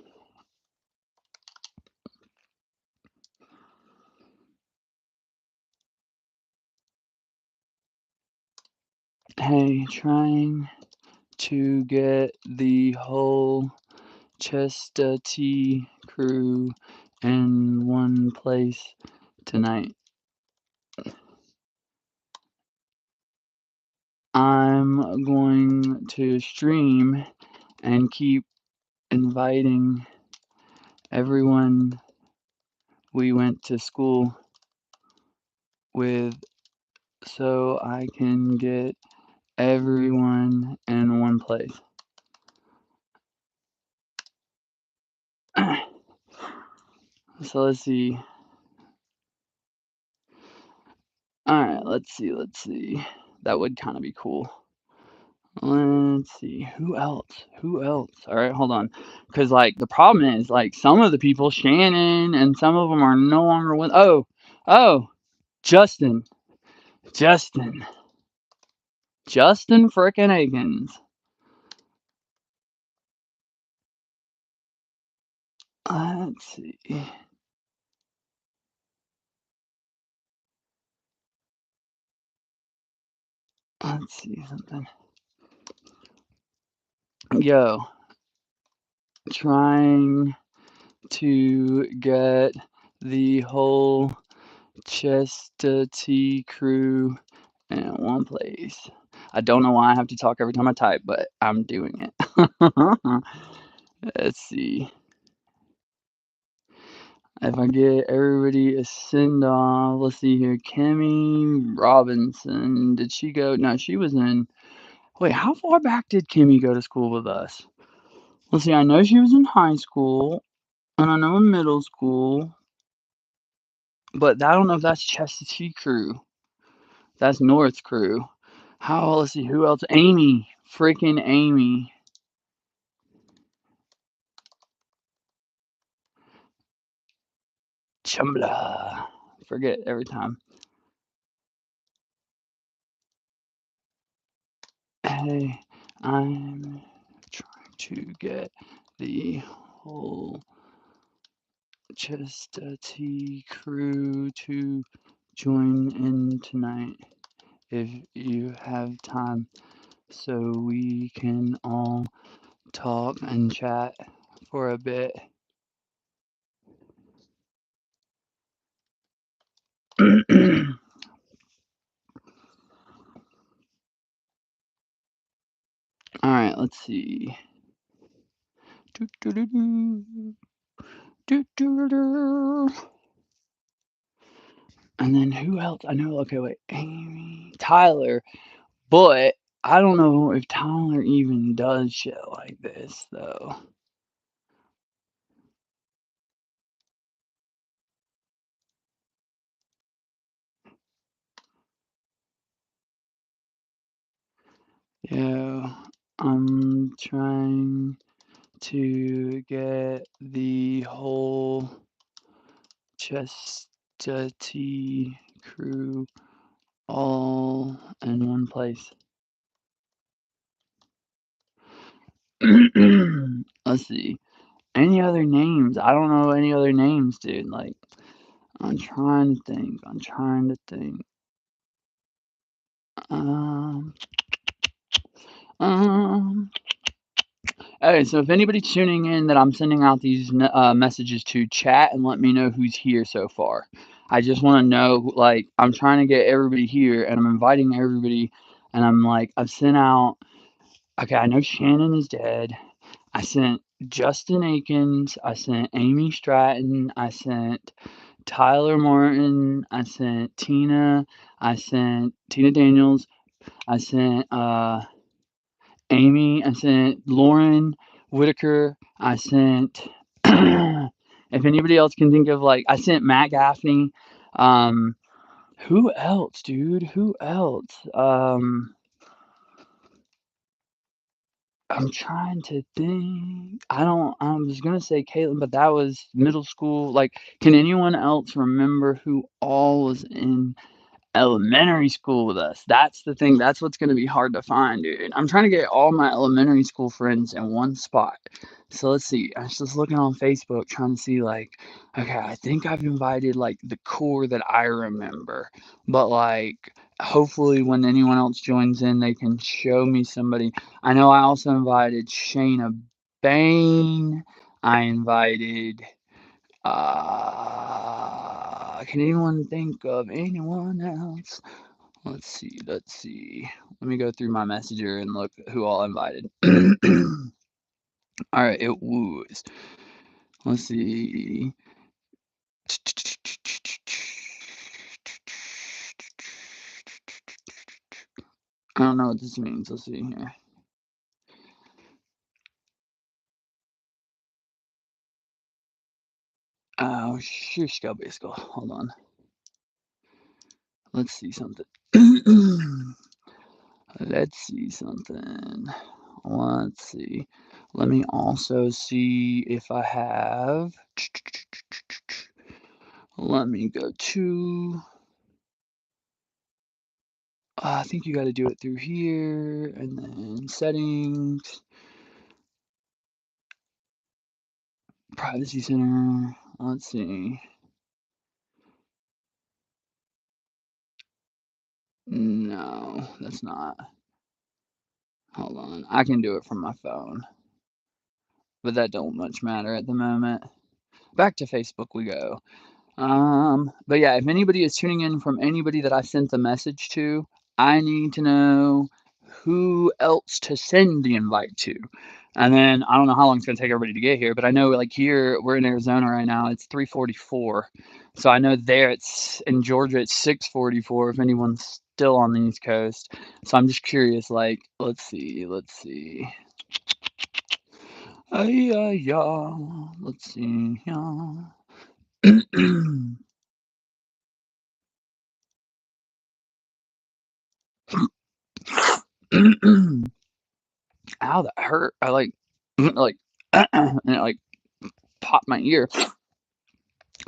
Hey, trying to get the whole Chester T crew in one place tonight. I'm going to stream and keep inviting everyone we went to school with so I can get everyone in one place. So let's see. Alright, let's see. That would kind of be cool. Let's see. Who else? Alright, hold on. Because, like, the problem is, like, some of the people, Shannon, and some of them are no longer with. Oh, Justin. Justin frickin' Akins. Let's see. Let's see something. Yo, trying to get the whole Chester T crew in one place. I don't know why I have to talk every time I type, but I'm doing it. Let's see. If I get everybody a send off, let's see here. Kimmy Robinson. Did she go? No, she was in. Wait, how far back did Kimmy go to school with us? Let's see. I know she was in high school, and I know in middle school, but I don't know if that's Chester T crew. That's North's crew. How? Let's see. Who else? Amy. Freaking Amy. Chumbla. Forget every time. Hey, I'm trying to get the whole Chestity crew to join in tonight if you have time so we can all talk and chat for a bit. All right, let's see. Doo-doo-doo-doo. Doo-doo-doo-doo. And then who else? I know. Okay, wait. Amy, Tyler. But I don't know if Tyler even does shit like this though. Yeah, I'm trying to get the whole Chestity crew all in one place. Let's see. Any other names? I don't know any other names, dude. Like, I'm trying to think. I'm trying to think. Um, um, Okay, so if anybody's tuning in that I'm sending out these messages to, chat and let me know who's here so far. I just want to know, like, I'm trying to get everybody here and I'm inviting everybody, and I'm like, I've sent out, okay, I know Shannon is dead. I sent Justin Akins, I sent Amy Stratton, I sent Tyler Martin, I sent Tina, I sent Tina Daniels, I sent Amy, I sent Lauren Whitaker, I sent if anybody else can think of, like, I sent Matt Gaffney. Um, who else, dude? Who else? I'm trying to think. I was gonna say Caitlin, but that was middle school. Like, can anyone else remember who all was in elementary school with us? That's the thing. That's what's going to be hard to find, dude. I'm trying to get all my elementary school friends in one spot. So let's see. I was just looking on Facebook trying to see, like, okay, I think I've invited like the core that I remember. But like, hopefully when anyone else joins in, they can show me somebody. I know I also invited Shayna Bain. I invited can anyone think of anyone else? Let's see, let's see. Let me go through my messenger and look who all invited. All right, it was. Let's see. I don't know what this means. Let's see here. Oh, sure, baseball. Hold on. Let's see something. Let's see something. Let's see. Let me also see if I have. Let me go to. I think you got to do it through here and then settings, privacy center. Let's see. No, that's not. Hold on. I can do it from my phone, but that don't much matter at the moment. Back to Facebook we go. But yeah, if anybody is tuning in from anybody that I sent the message to, I need to know who else to send the invite to. And then I don't know how long it's gonna take everybody to get here, but I know like here we're in Arizona right now, it's 3:44. So I know there it's in Georgia it's 6:44 if anyone's still on the East Coast. So I'm just curious, like, let's see, let's see. Yeah. Let's see. Yeah. Ow, that hurt. I like, like, and it like popped my ear. That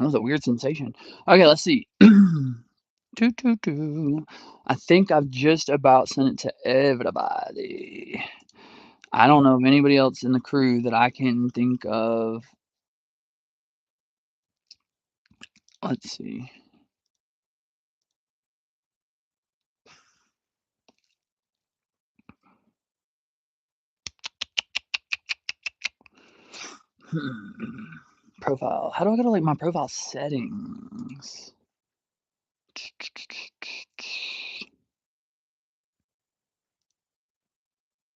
was a weird sensation. Okay, let's see. Doo, doo, doo. I think I've just about sent it to everybody. I don't know of anybody else in the crew that I can think of. Let's see. Profile. How do I go to like my profile settings?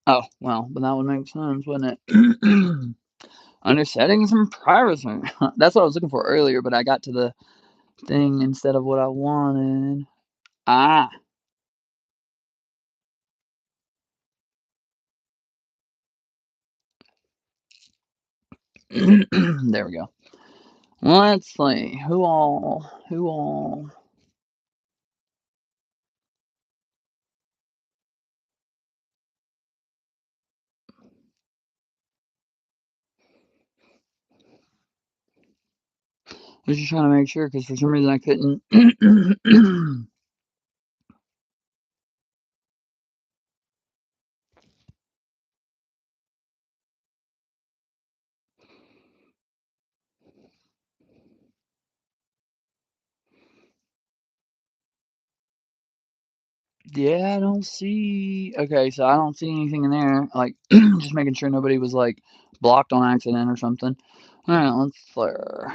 Oh, well, but that would make sense, wouldn't it? Under settings and privacy. That's what I was looking for earlier, but I got to the thing instead of what I wanted. Ah. There we go. Let's see. Who all? Who all? I was just trying to make sure because for some reason I couldn't. Yeah, I don't see. Okay, so I don't see anything in there. Like, just making sure nobody was like blocked on accident or something. All right, let's flare.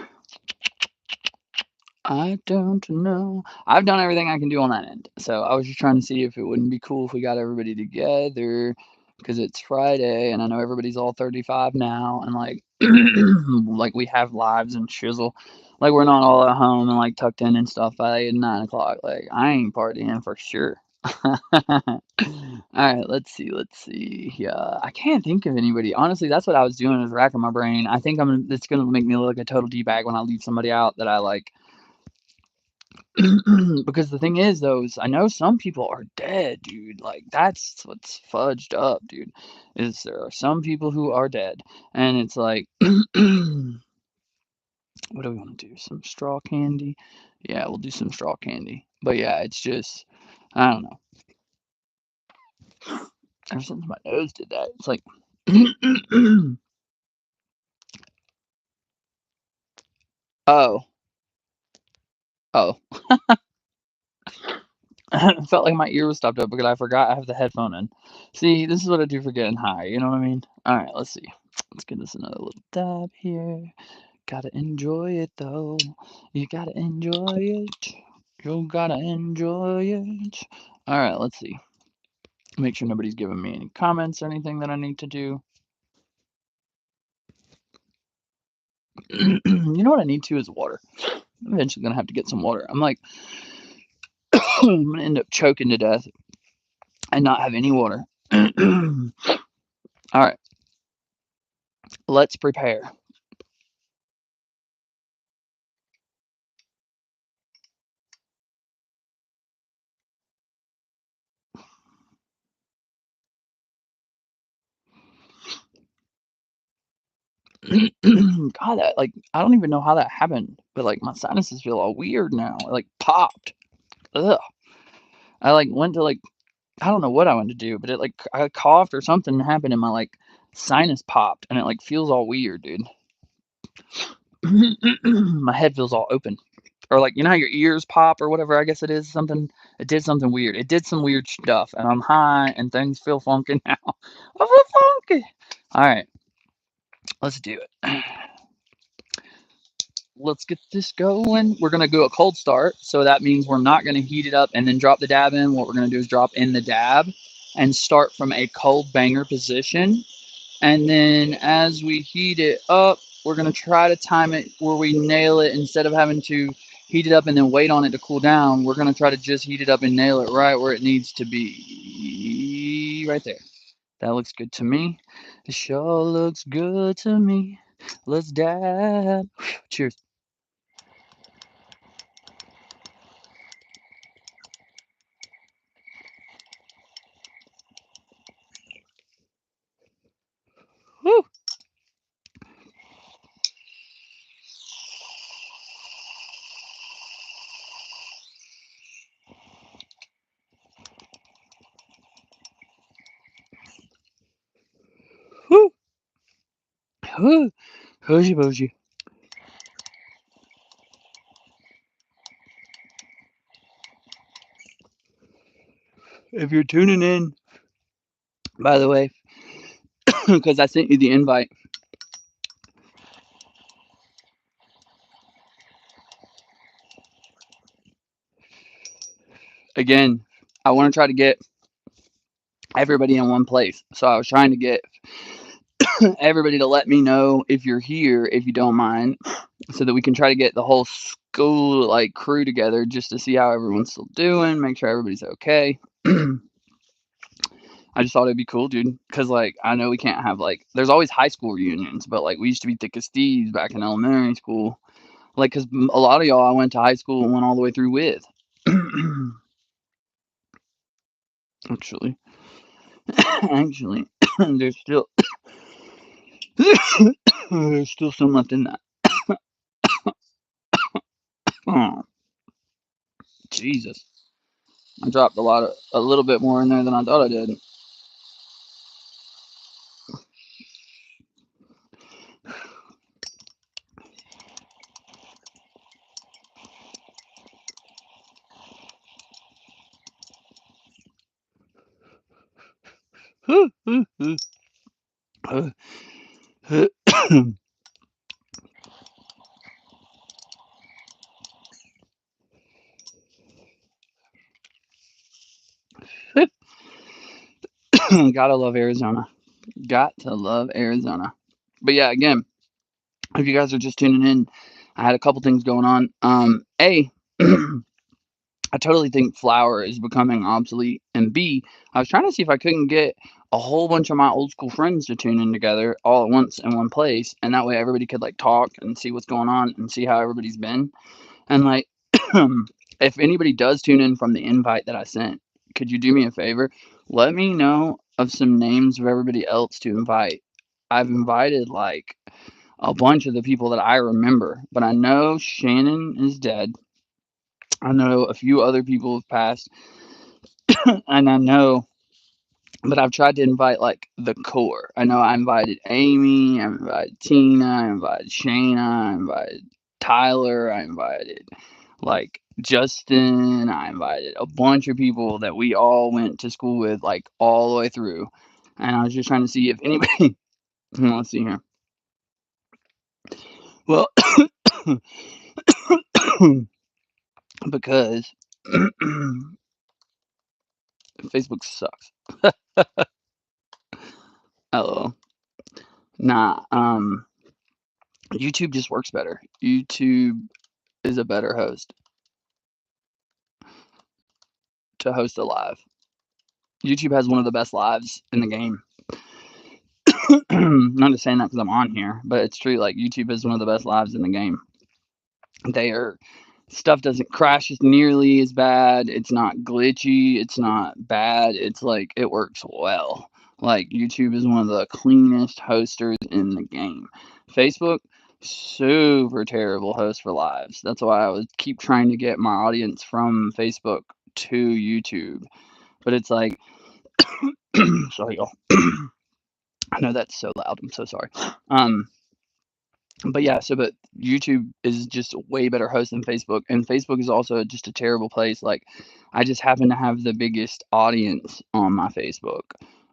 I don't know. I've done everything I can do on that end. So I was just trying to see if it wouldn't be cool if we got everybody together because it's Friday and I know everybody's all 35 now and like like we have lives and chisel. Like we're not all at home and like tucked in and stuff by 9 o'clock. Like I ain't partying for sure. All right, let's see. Let's see. Yeah, I can't think of anybody. Honestly, that's what I was doing is racking my brain. I think it's gonna make me look like a total d-bag when I leave somebody out that I like. Because the thing is, though, is I know some people are dead, dude. Like that's what's fudged up, dude. Is there are some people who are dead, and it's like, what do we want to do? Some straw candy? Yeah, we'll do some straw candy. But yeah, it's just, I don't know. Ever since my nose did that, it's like, oh, oh. It felt like my ear was stopped up because I forgot I have the headphone in. See, this is what I do for getting high. You know what I mean? All right, let's see. Let's give this another little dab here. Gotta enjoy it though. You gotta enjoy it. You gotta enjoy it. All right, let's see. Make sure nobody's giving me any comments or anything that I need to do. You know what I need to is water. I'm eventually gonna have to get some water. I'm like, I'm gonna end up choking to death and not have any water. All right, let's prepare. God, that like I don't even know how that happened, but like my sinuses feel all weird now. It, like popped. Ugh. I like went to like I don't know what I went to do, but it like I coughed or something happened and my like sinus popped and it like feels all weird, dude. My head feels all open. Or like you know how your ears pop or whatever, I guess it is something it did something weird. It did some weird stuff and I'm high and things feel funky now. I feel funky. All right, let's do it. Let's get this going. We're going to do a cold start. So that means we're not going to heat it up and then drop the dab in. What we're going to do is drop in the dab and start from a cold banger position. And then as we heat it up, we're going to try to time it where we nail it instead of having to heat it up and then wait on it to cool down. We're going to try to just heat it up and nail it right where it needs to be. Right there. That looks good to me. It sure looks good to me. Let's dab. Cheers. Hosey bosey. If you're tuning in, by the way, because I sent you the invite, again, I want to try to get everybody in one place. So I was trying to get everybody to let me know if you're here, if you don't mind, so that we can try to get the whole school like crew together just to see how everyone's still doing, make sure everybody's okay. I just thought it'd be cool, dude. Cause like I know we can't have like there's always high school reunions, but like we used to be thick as thieves back in elementary school. Like, cause a lot of y'all I went to high school and went all the way through with. Actually, actually, there's still there's still some left in that. Oh, Jesus! I dropped a little bit more in there than I thought I did. Gotta love Arizona. Got to love Arizona. But yeah, again, if you guys are just tuning in, I had a couple things going on. I totally think flour is becoming obsolete. And B, I was trying to see if I couldn't get a whole bunch of my old school friends to tune in together all at once in one place, and that way everybody could like talk and see what's going on and see how everybody's been. And like, if anybody does tune in from the invite that I sent, could you do me a favor? Let me know of some names of everybody else to invite. I've invited like a bunch of the people that I remember, but I know Shannon is dead. I know a few other people have passed, and I know, but I've tried to invite like the core. I know I invited Amy, I invited Tina, I invited Shayna, I invited Tyler, I invited like Justin, I invited a bunch of people that we all went to school with, like all the way through. And I was just trying to see if anybody, let's see here. Well, because Facebook sucks. Oh, nah. YouTube just works better. YouTube is a better host to host a live. YouTube has one of the best lives in the game. Not just saying that because I'm on here, but it's true. Like YouTube is one of the best lives in the game. They are stuff doesn't crash as nearly as bad. It's not glitchy. It's not bad. It's like it works well. Like YouTube is one of the cleanest hosters in the game. Facebook, super terrible host for lives. That's why I would keep trying to get my audience from Facebook to YouTube. But it's like, sorry, y'all. I know that's so loud. I'm so sorry. But yeah, but YouTube is just a way better host than Facebook, and Facebook is also just a terrible place. Like, I just happen to have the biggest audience on my Facebook,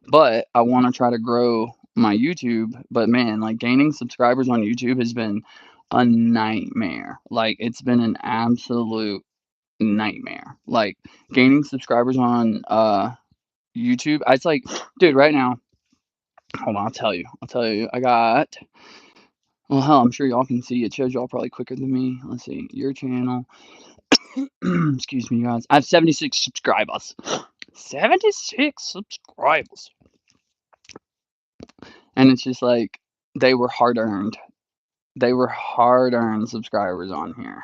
but I want to try to grow my YouTube. But man, like gaining subscribers on YouTube has been a nightmare. Like, it's been an absolute nightmare. Like gaining subscribers on YouTube, it's like, dude, right now, hold on, I'll tell you, I got. Well, hell, I'm sure y'all can see. It shows y'all probably quicker than me. Let's see. Your channel. Excuse me, guys. I have 76 subscribers. 76 subscribers. And it's just like, they were hard earned. They were hard earned subscribers on here.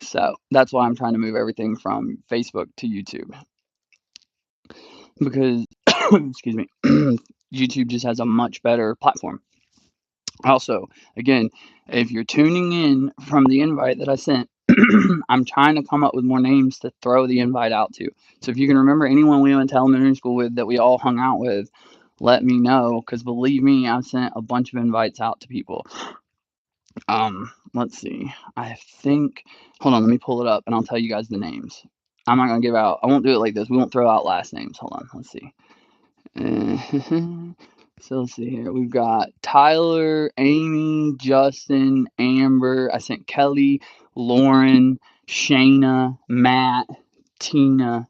So that's why I'm trying to move everything from Facebook to YouTube. Because, excuse me, YouTube just has a much better platform. Also, again, if you're tuning in from the invite that I sent, I'm trying to come up with more names to throw the invite out to. So if you can remember anyone we went to elementary school with that we all hung out with, let me know, because believe me, I've sent a bunch of invites out to people. Let's see. I think, hold on, let me pull it up and I'll tell you guys the names. I'm not gonna give out. I won't do it like this. We won't throw out last names. Hold on. Let's see. So let's see here. We've got Tyler, Amy, Justin, Amber. I sent Kelly, Lauren, Shayna, Matt, Tina.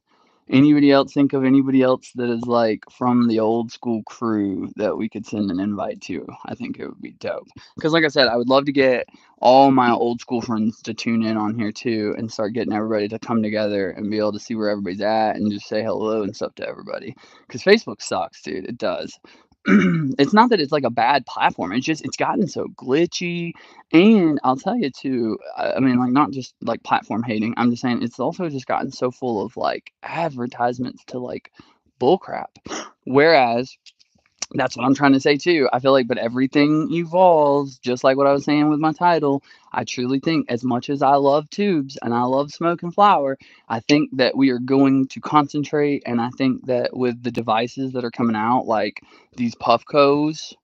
Anybody else think of anybody else that is like from the old school crew that we could send an invite to? I think it would be dope. Because, like I said, I would love to get all my old school friends to tune in on here too and start getting everybody to come together and be able to see where everybody's at and just say hello and stuff to everybody. Because Facebook sucks, dude. It does. It's not that it's like a bad platform. It's just it's gotten so glitchy, and I'll tell you too. I mean, like not just like platform hating. I'm just saying it's also just gotten so full of like advertisements to like bullcrap. Whereas that's what I'm trying to say too. I feel like, but everything evolves, just like what I was saying with my title. I truly think, as much as I love tubes and I love smoke and flower, I think that we are going to concentrate. And I think that with the devices that are coming out, like these Puffcos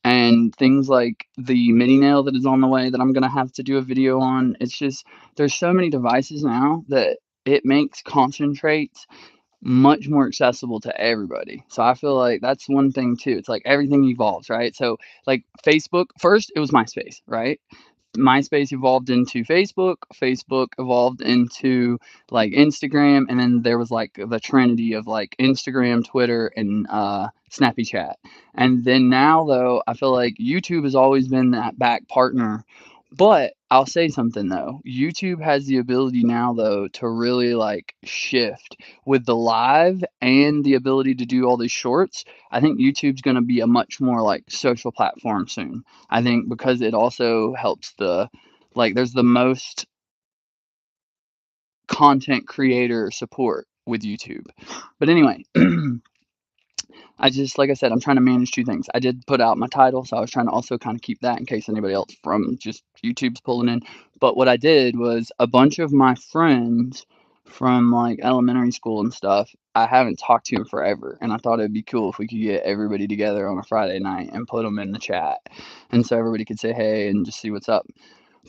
and things like the mini nail that is on the way that I'm going to have to do a video on, it's just, there's so many devices now that it makes concentrates much more accessible to everybody. So I feel like that's one thing too. It's like everything evolves, right? So like Facebook, first it was MySpace, right? MySpace evolved into Facebook, Facebook evolved into like Instagram, and then there was like the trinity of like Instagram, Twitter, and Snappy Chat. And then now though, I feel like YouTube has always been that back partner. But I'll say something though. YouTube has the ability now though to really like shift with the live and the ability to do all these shorts. I think YouTube's going to be a much more like social platform soon. I think because it also helps the like there's the most content creator support with YouTube. But anyway, I just like I said, I'm trying to manage two things. I did put out my title, so I was trying to also kind of keep that in case anybody else from just YouTube's pulling in. But what I did was a bunch of my friends from like elementary school and stuff, I haven't talked to in forever, and I thought it'd be cool if we could get everybody together on a Friday night and put them in the chat, and so everybody could say hey and just see what's up.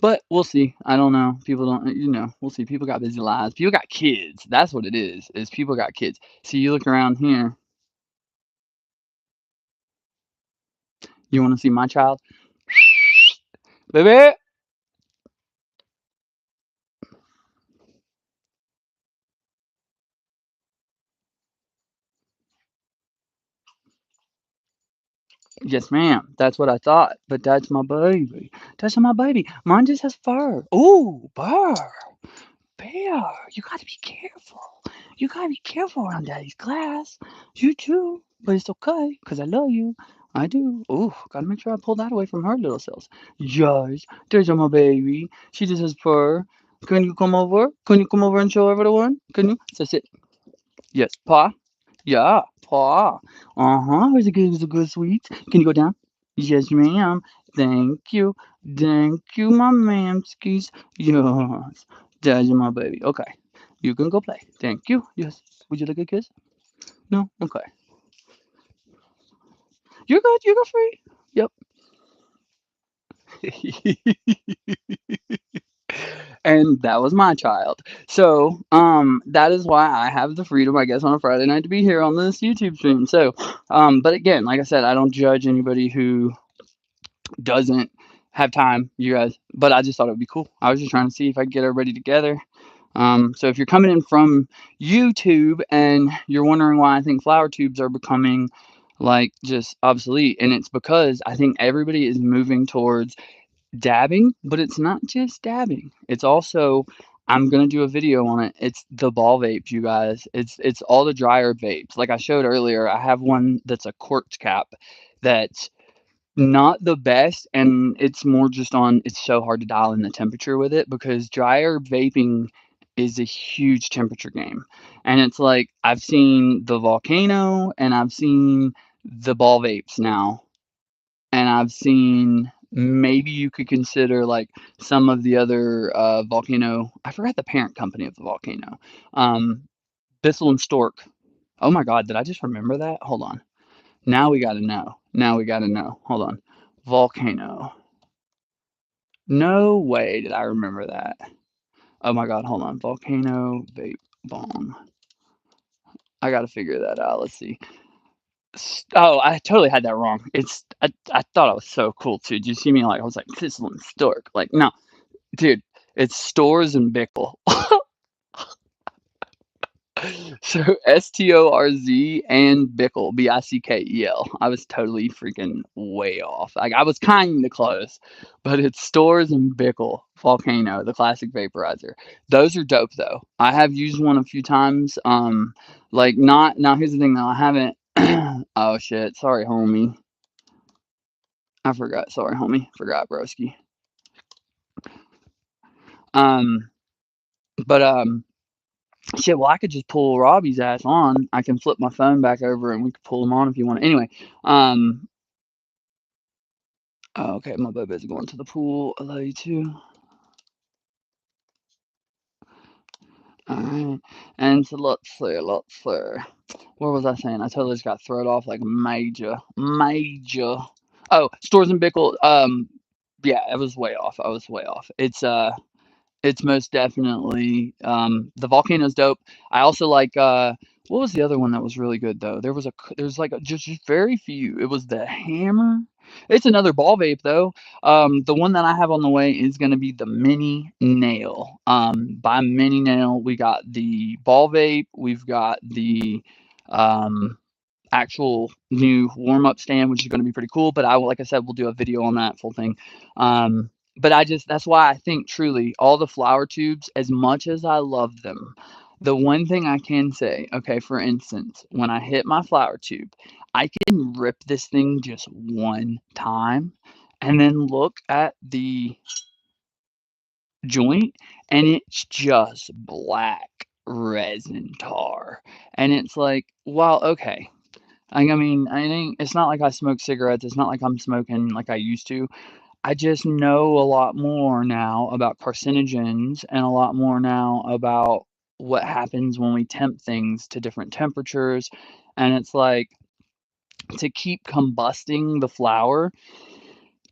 But we'll see. I don't know. People don't, we'll see. People got busy lives. People got kids. That's what it is people got kids. See, you look around here. You want to see my child? Baby? Yes, ma'am. That's what I thought. But that's my baby. That's my baby. Mine just has fur. Ooh, burr. Bear. You gotta be careful. You gotta be careful around daddy's glass. You too. But it's okay, because I love you. I do. Ooh, gotta make sure I pull that away from her little cells. Yes, there's my baby. She just has fur. Can you come over? Can you come over and show everyone? Can you? So sit. Yes, paw. Yeah, paw. Uh-huh. Here's a good sweet. Can you go down? Yes, ma'am. Thank you. Thank you, my mamskis. Yes. That's my baby. Okay. You can go play. Thank you. Yes. Would you like a kiss? No? Okay. You're good. You go free. Yep. And that was my child. So, that is why I have the freedom, I guess, on a Friday night to be here on this YouTube stream. So, but again, like I said, I don't judge anybody who doesn't have time, you guys. But I just thought it would be cool. I was just trying to see if I could get everybody together. So if you're coming in from YouTube and you're wondering why I think flower tubes are becoming like just obsolete, and it's because I think everybody is moving towards dabbing, but it's not just dabbing. It's also I'm gonna do a video on it. It's the ball vapes, you guys. It's all the dryer vapes. Like I showed earlier, I have one that's a quartz cap that's not the best, and it's more just on it's so hard to dial in the temperature with it because dryer vaping is a huge temperature game. And it's like I've seen the volcano and I've seen the ball vapes now, and I've seen maybe you could consider like some of the other volcano. I forgot the parent company of the volcano. Bissell and Stork. Oh my god, did I just remember that? Hold on. Now we gotta know. Now we gotta know. Hold on. Volcano. No way did I remember that. Oh my god, hold on. Volcano vape bomb. I gotta figure that out. Let's see. Oh, I totally had that wrong. I thought it was so cool too. Did you see me like I was like Thistle and Stork? Like no, dude, it's Stores and Bickle. So Storz and Bickle, Bickel. I was totally freaking way off. Like I was kind of close, but it's Stores and Bickle Volcano, the classic vaporizer. Those are dope though. I have used one a few times. Like not now. Here's the thing though. I haven't. Oh shit. Sorry, homie. I forgot. Sorry, homie. Forgot, broski. Um, but shit, well, I could just pull Robbie's ass on. I can flip my phone back over and we could pull him on if you want. Anyway, um, oh, okay, my baby's going to the pool. I love you too. Alright, and so let's see. What was I saying? I totally just got thrown off like major. Oh, Stores and Bickle. Yeah, I was way off. I was way off. It's most definitely the volcano's dope. I also like what was the other one that was really good though? There's like just very few. It was the hammer. It's another ball vape though. The one that I have on the way is gonna be the mini nail. By mini nail, we got the ball vape. We've got the um actual new warm up stand, which is going to be pretty cool. But like I said, we'll do a video on that full thing. But that's why I think truly all the flower tubes, as much as I love them, the one thing I can say, okay, for instance, when I hit my flower tube, I can rip this thing just one time and then look at the joint and it's just black resin tar. And it's like, well, okay, I mean, I think it's not like I smoke cigarettes. It's not like I'm smoking like I used to. I just know a lot more now about carcinogens and a lot more now about what happens when we temp things to different temperatures. And it's like to keep combusting the flower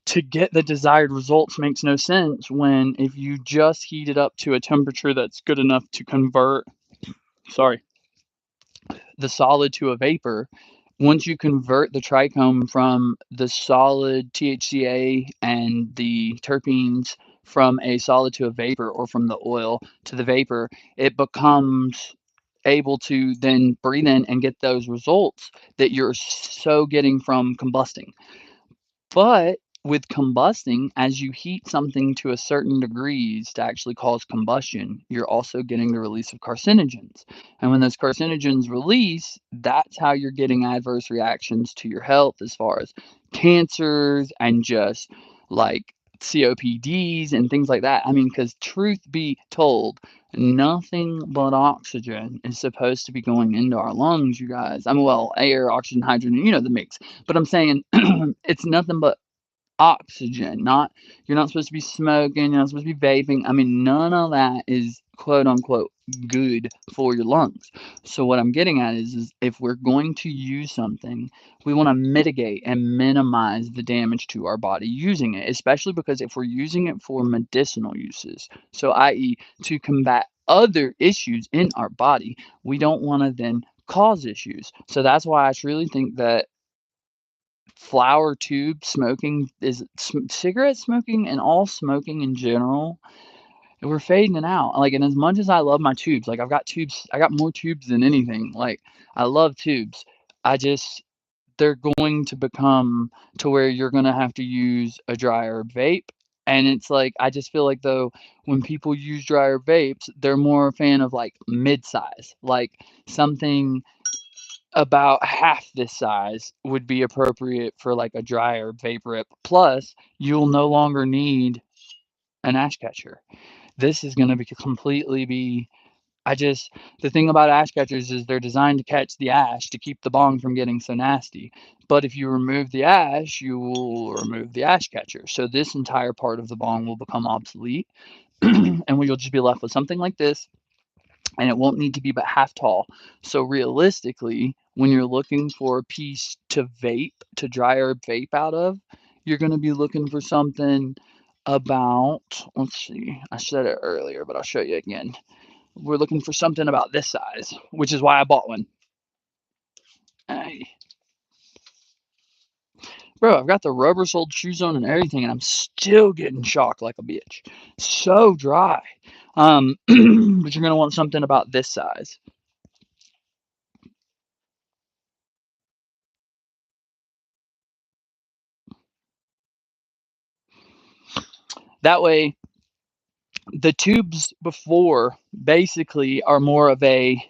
to get the desired results makes no sense when if you just heat it up to a temperature that's good enough to convert, sorry, the solid to a vapor, once you convert the trichome from the solid THCA and the terpenes from a solid to a vapor or from the oil to the vapor, it becomes able to then breathe in and get those results that you're so getting from combusting. But with combusting, as you heat something to a certain degrees to actually cause combustion, you're also getting the release of carcinogens. And when those carcinogens release, that's how you're getting adverse reactions to your health as far as cancers and just like COPDs and things like that. I mean, because truth be told, nothing but oxygen is supposed to be going into our lungs, you guys. I mean, well, air, oxygen, hydrogen, the mix. But I'm saying it's nothing but oxygen. Not You're not supposed to be smoking, you're not supposed to be vaping. I mean, none of that is quote unquote good for your lungs. So what I'm getting at is if we're going to use something, we want to mitigate and minimize the damage to our body using it, especially because if we're using it for medicinal uses, so i.e. to combat other issues in our body, we don't want to then cause issues. So that's why I truly think that flower tube smoking is cigarette smoking and all smoking in general, we're fading it out. Like, and as much as I love my tubes, like I got more tubes than anything. Like, I love tubes. I just they're going to become to where you're gonna have to use a dryer vape. And it's like I just feel like though when people use dryer vapes, they're more a fan of like mid-size, like something about half this size would be appropriate for like a dryer vapor rip. Plus, you'll no longer need an ash catcher. This is going to be completely be. I just the thing about ash catchers is they're designed to catch the ash to keep the bong from getting so nasty. But if you remove the ash, you will remove the ash catcher. So this entire part of the bong will become obsolete, and we'll just be left with something like this and it won't need to be but half tall. So realistically, when you're looking for a piece to vape, to dry herb vape out of, you're going to be looking for something about, let's see, I said it earlier, but I'll show you again. We're looking for something about this size, which is why I bought one. Hey, bro, I've got the rubber soled shoes on and everything, and I'm still getting shocked like a bitch. So dry. But you're going to want something about this size. That way, the tubes before basically are more of a,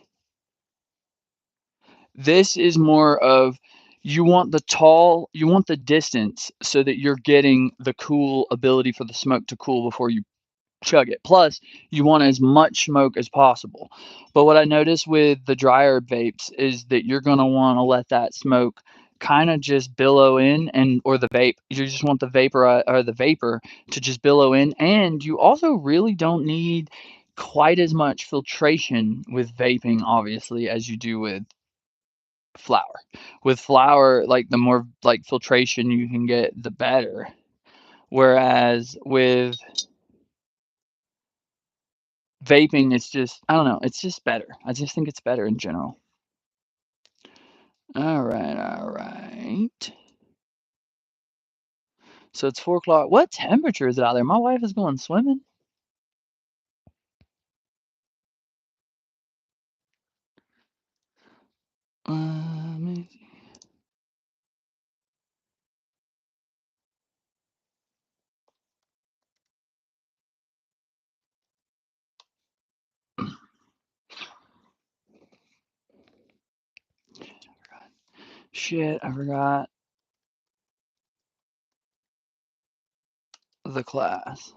this is more of, you want the tall, you want the distance so that you're getting the cool ability for the smoke to cool before you chug it. Plus, you want as much smoke as possible. But what I notice with the dry herb vapes is that you're going to want to let that smoke kind of just billow in, and or the vape, you just want the vapor or the vapor to just billow in, and you also really don't need quite as much filtration with vaping obviously as you do with flower. With flower, like the more like filtration you can get, the better. Whereas with vaping, it's just, I don't know, it's just better. I just think it's better in general. All right, all right. So it's 4 o'clock. What temperature is it out there? My wife is going swimming. Let me Shit, I forgot the class.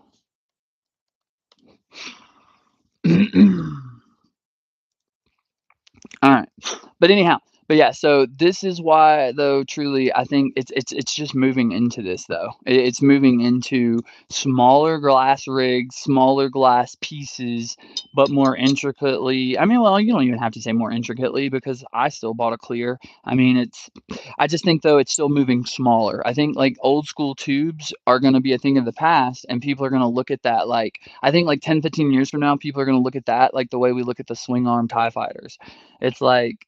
All right. But anyhow, but yeah, so this is why though truly I think it's just moving into this though. It's moving into smaller glass rigs, smaller glass pieces, but more intricately. I mean, well, you don't even have to say more intricately because I still bought a clear. I mean, I just think though it's still moving smaller. I think like old school tubes are going to be a thing of the past, and people are going to look at that like, I think like 10, 15 years from now people are going to look at that like the way we look at the swing arm TIE fighters. It's like,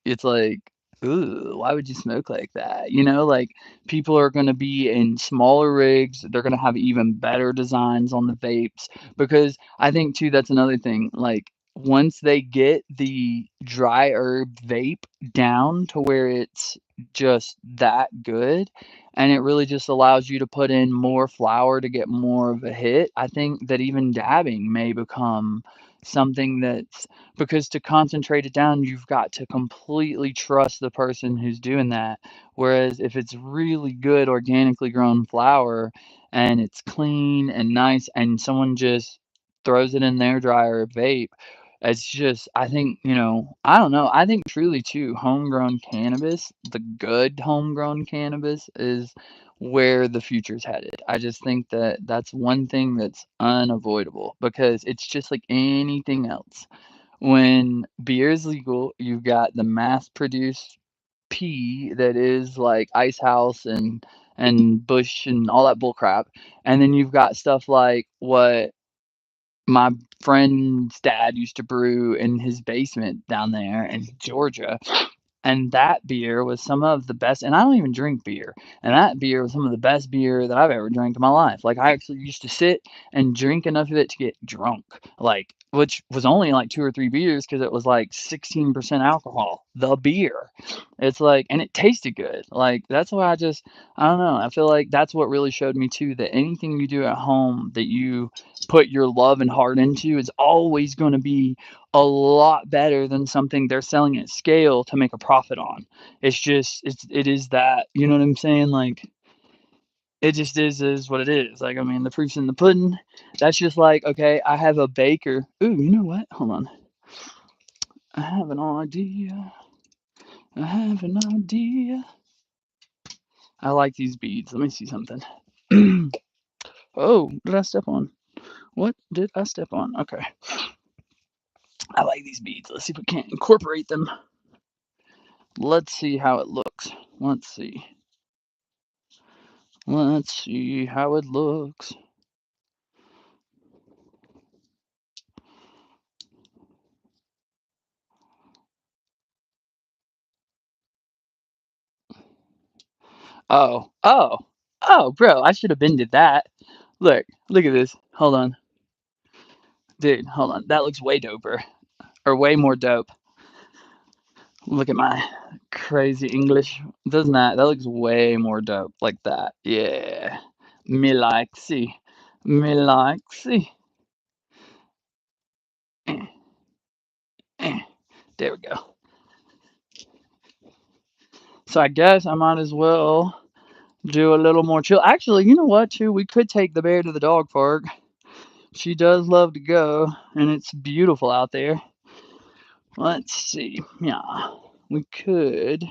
ooh, why would you smoke like that? You know, like people are going to be in smaller rigs. They're going to have even better designs on the vapes because I think too that's another thing. Like once they get the dry herb vape down to where it's just that good, and it really just allows you to put in more flour to get more of a hit, I think that even dabbing may become something that's, because to concentrate it down, you've got to completely trust the person who's doing that. Whereas if it's really good organically grown flour and it's clean and nice and someone just throws it in their dryer or vape, it's just, I think, I don't know. I think truly too, homegrown cannabis, the good homegrown cannabis is where the future's headed. I just think that that's one thing that's unavoidable because it's just like anything else. When beer is legal, you've got the mass-produced pee that is like Ice House and Bush and all that bull crap, and then you've got stuff like what my friend's dad used to brew in his basement down there in Georgia, and that beer was some of the best, and I don't even drink beer, and that beer was some of the best beer that I've ever drank in my life. Like, I actually used to sit and drink enough of it to get drunk, like, which was only like 2 or 3 beers because it was like 16% alcohol, the beer. It's like, and it tasted good. Like, that's why I don't know, I feel like that's what really showed me too, that anything you do at home that you put your love and heart into is always gonna be a lot better than something they're selling at scale to make a profit on. It's just it is that, you know what I'm saying? Like it just is what it is. Like I mean, the proof's in the pudding. That's just like, okay, I have a baker. Ooh, you know what? Hold on. I have an idea. I have an idea. I like these beads. Let me see something. Oh, did I step on? What did I step on? Okay. I like these beads. Let's see if we can't incorporate them. Let's see how it looks. Let's see. Let's see how it looks. Oh, bro, I should have been did that. Look at this. Hold on. Dude, hold on. That looks way doper. Or way more dope. Look at my crazy English. Doesn't that? That looks way more dope. Like that. Yeah. Me like see. Me like see. Eh, eh. There we go. So I guess I might as well do a little more chill. Actually, you know what, too? We could take the bear to the dog park. She does love to go, and it's beautiful out there. Let's see. Yeah, we could.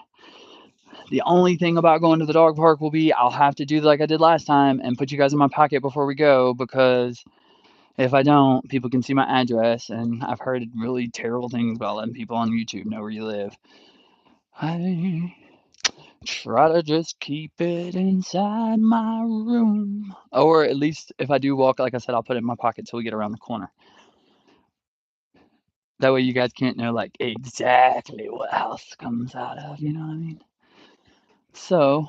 The only thing about going to the dog park will be I'll have to do like I did last time and put you guys in my pocket before we go because if I don't, people can see my address, and I've heard really terrible things about letting people on YouTube know where you live. I try to just keep it inside my room. Or at least if I do walk, like I said, I'll put it in my pocket till we get around the corner. That way you guys can't know like exactly what house comes out of, you know what I mean? So,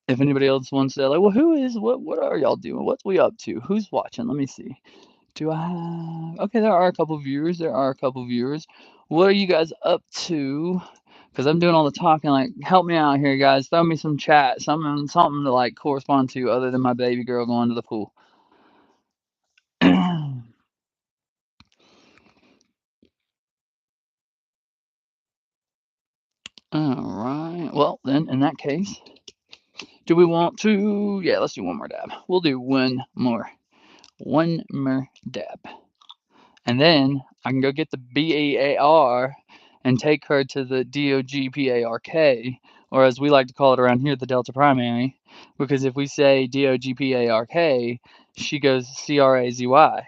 if anybody else wants to like, well, who is what are y'all doing? What's we up to? Who's watching? Let me see. Do I have okay, there are a couple viewers. There are a couple viewers. What are you guys up to? Because I'm doing all the talking, like, help me out here, guys. Throw me some chat, something to like correspond to other than my baby girl going to the pool. All right. Well, then in that case, do we want to? Yeah, let's do one more dab. We'll do one more dab, and then I can go get the BAR and take her to the DOGPARK, or as we like to call it around here, the Delta Primary, because if we say DOGPARK, she goes CRAZY.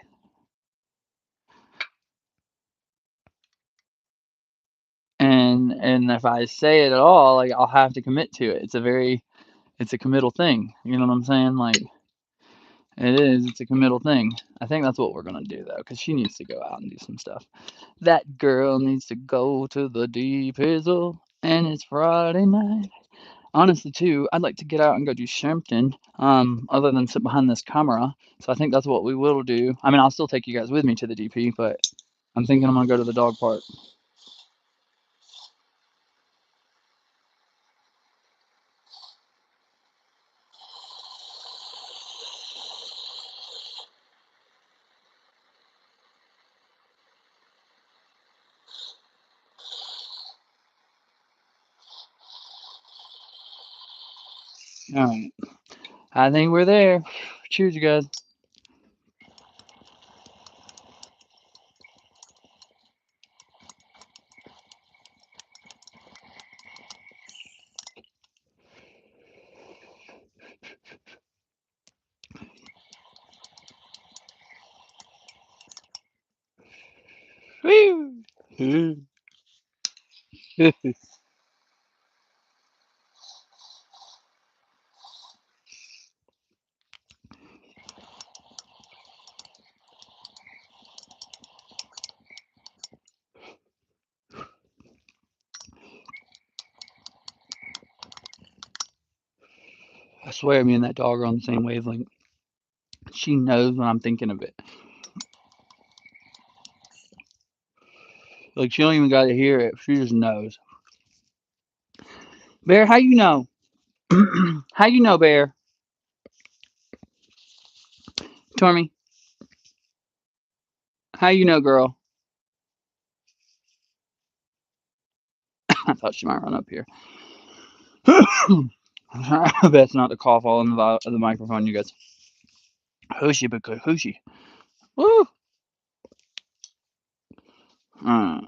And if I say it at all, like I'll have to commit to it. It's a committal thing. You know what I'm saying? Like it is. It's a committal thing. I think that's what we're gonna do though, because she needs to go out and do some stuff. That girl needs to go to the deep hizzle, and it's Friday night. Honestly, too, I'd like to get out and go do something, other than sit behind this camera. So I think that's what we will do. I mean, I'll still take you guys with me to the DP, but I'm thinking I'm gonna go to the dog park. All right. I think we're there. Cheers, you guys. Woo! I swear, me and that dog are on the same wavelength. She knows when I'm thinking of it. Like she don't even got to hear it. She just knows. Bear, how you know? How you know, Bear? Tormy, how you know, girl? I thought she might run up here. I bet not to cough all in the microphone, you guys. Hooshy, but good hooshy. Woo! Uh,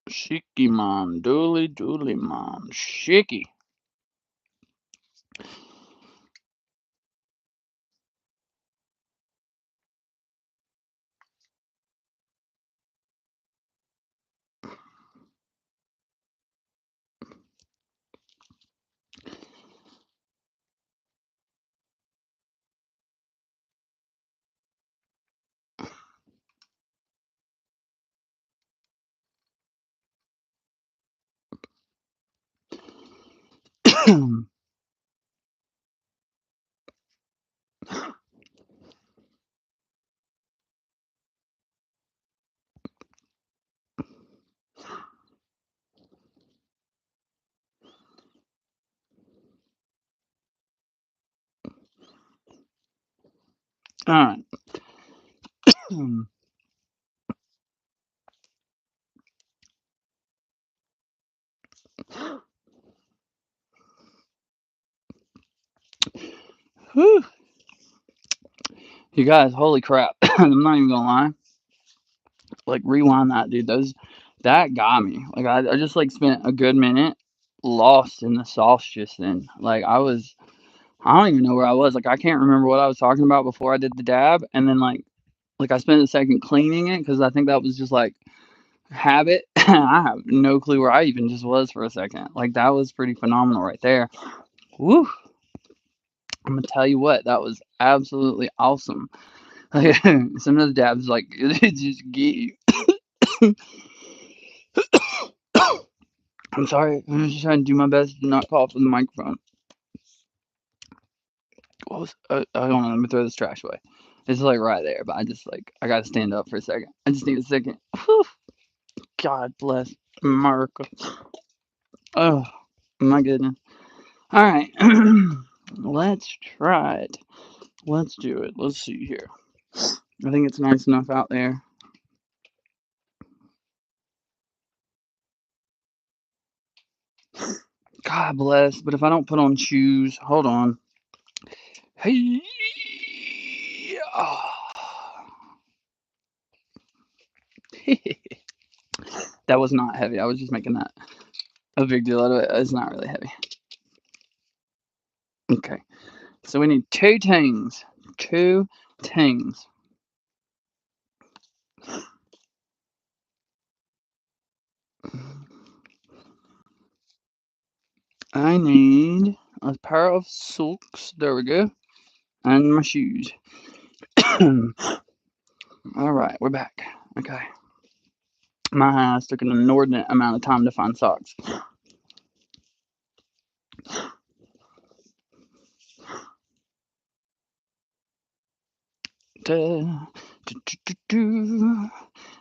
Shicky mom, dooley mom, shicky. All right. Whew. You guys, holy crap! I'm not even gonna lie. Like rewind that, dude. That got me. Like I just like spent a good minute lost in the sauce just then. I don't even know where I was. Like I can't remember what I was talking about before I did the dab, and then like I spent a second cleaning it because I think that was just like habit. I have no clue where I even just was for a second. Like that was pretty phenomenal right there. Woo! I'm gonna tell you what, that was absolutely awesome. Some of the dabs like it just get you. I'm sorry. I'm just trying to do my best to not cough in the microphone. What was? I don't know. Let me throw this trash away. It's like right there, but I just like I gotta stand up for a second. I just need a second. Whew. God bless America. Oh my goodness. All right, let's try it. Let's do it. Let's see here. I think it's nice enough out there. God bless. But if I don't put on shoes, hold on. Hey. Oh. That was not heavy. I was just making that a big deal out of it. It's not really heavy. Okay. So we need two tings. Two tings. I need a pair of socks. There we go. And my shoes. Alright, we're back. Okay. My ass took an inordinate amount of time to find socks.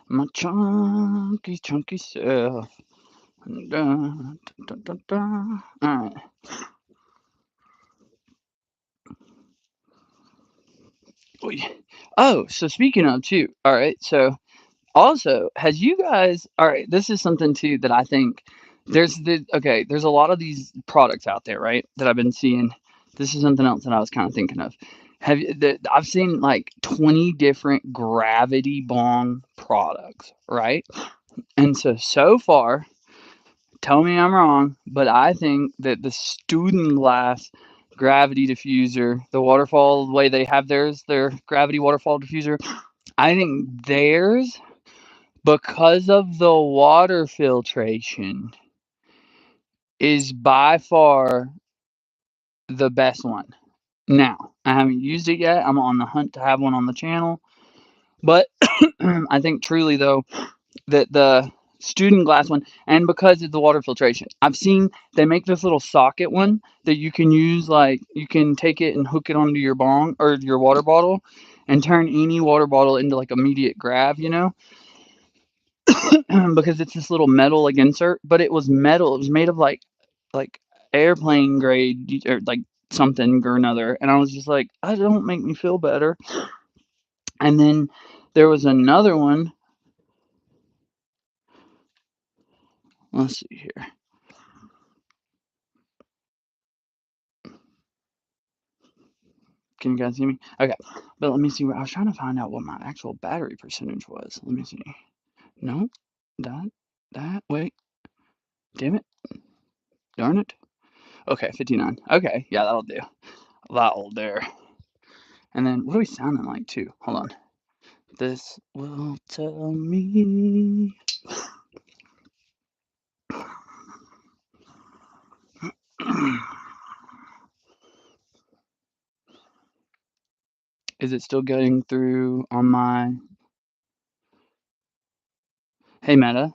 My chunky, chunky self. Alright. Oh, so speaking of too, alright, so also, has you guys alright, this is something too that I think there's a lot of these products out there, right, that I've been seeing. This is something else that I was kind of thinking of. I've seen like 20 different gravity bong products, right? And so far, tell me I'm wrong, but I think that the student glass gravity diffuser, the waterfall, the way they have their gravity waterfall diffuser, I think theirs, because of the water filtration, is by far the best one. Now, I haven't used it yet. I'm on the hunt to have one on the channel. But I think truly, though, that the student glass one, and because of the water filtration, I've seen they make this little socket one that you can use, like you can take it and hook it onto your bong or your water bottle and turn any water bottle into like immediate grav, because it's this little metal like insert, but it was metal. It was made of like airplane grade or like something or another, and I was just like, that don't make me feel better. And then there was another one. Let's see here. Can you guys see me? Okay, but let me see. I was trying to find out what my actual battery percentage was. Let me see. No, that. Wait, damn it, darn it. Okay, 59. Okay, yeah, that'll do. That'll do. And then what are we sounding like too? Hold on. This will tell me. Is it still getting through on my? Hey, Meta.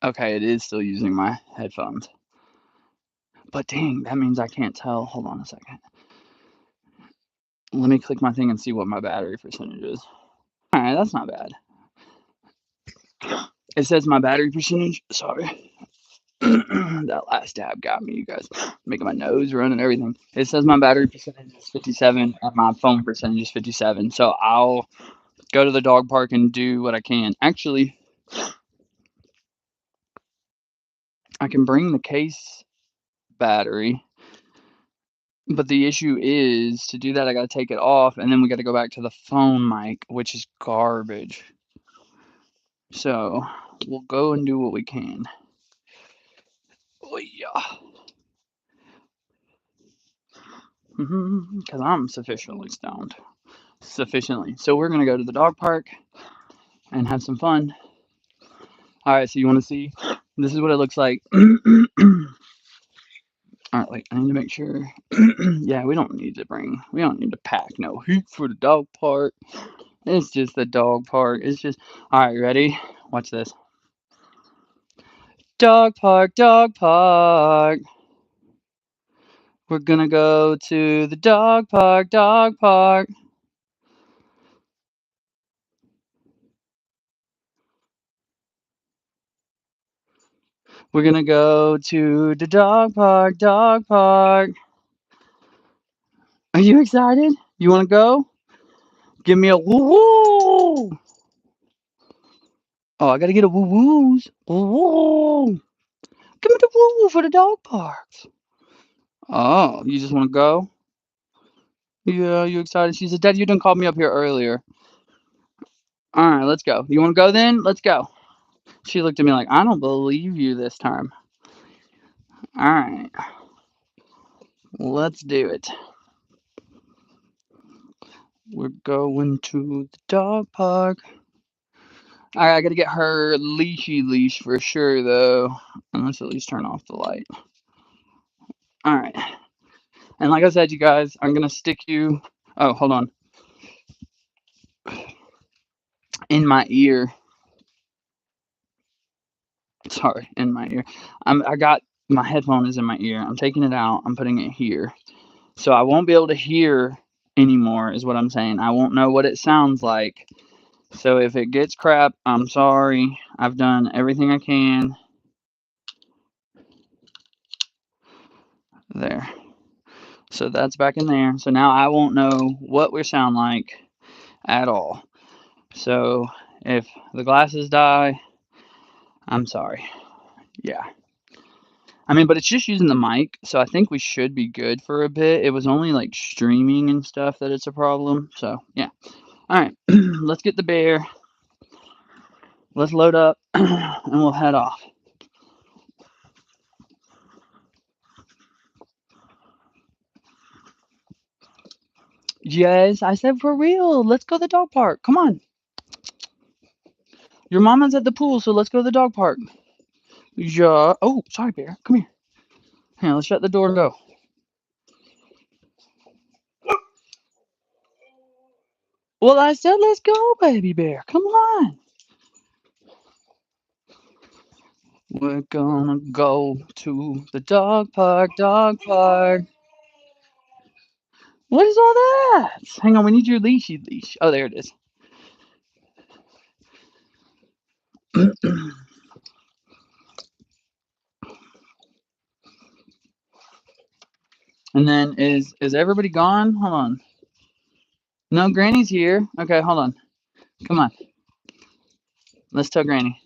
Okay, it is still using my headphones. But dang, that means I can't tell. Hold on a second. Let me click my thing and see what my battery percentage is. Alright, that's not bad. It says my battery percentage. Sorry. That last dab got me, you guys. Making my nose run and everything. It says my battery percentage is 57 and my phone percentage is 57. So I'll go to the dog park and do what I can. Actually, I can bring the case battery, but the issue is to do that, I got to take it off and then we got to go back to the phone mic, which is garbage. So we'll go and do what we can. Oh, yeah. Because I'm sufficiently stoned. Sufficiently. So we're going to go to the dog park and have some fun. All right, so you want to see? This is what it looks like. All right, like I need to make sure. Yeah, we don't need to pack no heat for the dog park. It's just the dog park. It's just, all right, ready? Watch this. Dog park, dog park. We're gonna go to the dog park, dog park. We're gonna go to the dog park, dog park. Are you excited? You wanna go? Give me a woo woo. Oh, I gotta get a woo woos. Woo woo. Give me the woo woo for the dog parks. Oh, you just wanna go? Yeah, you excited? She said, Dad, you done called me up here earlier. All right, let's go. You wanna go then? Let's go. She looked at me like, I don't believe you this time. All right, let's do it. We're going to the dog park. All right, I gotta get her leashy leash for sure, though. And let's at least turn off the light. All right. And like I said, you guys, I'm gonna stick you. Oh, hold on. In my ear. Sorry, in my ear. I got my headphone is in my ear. I'm taking it out. I'm putting it here. So I won't be able to hear anymore, is what I'm saying. I won't know what it sounds like. So if it gets crap, I'm sorry. I've done everything I can. There. So that's back in there. So now I won't know what we sound like at all. So if the glasses die, I'm sorry. Yeah. I mean, but it's just using the mic, so I think we should be good for a bit. It was only like streaming and stuff that it's a problem. So yeah. All right, let's get the bear. Let's load up, and we'll head off. Yes, I said for real. Let's go to the dog park. Come on. Your mama's at the pool, so let's go to the dog park. Yeah. Oh, sorry, bear. Come here. Here, let's shut the door and go. Well, I said let's go, baby bear. Come on. We're gonna go to the dog park, dog park. What is all that? Hang on, we need your leashy leash. Oh, there it is. And then is everybody gone? Hold on. No, Granny's here. Okay, hold on. Come on. Let's tell Granny.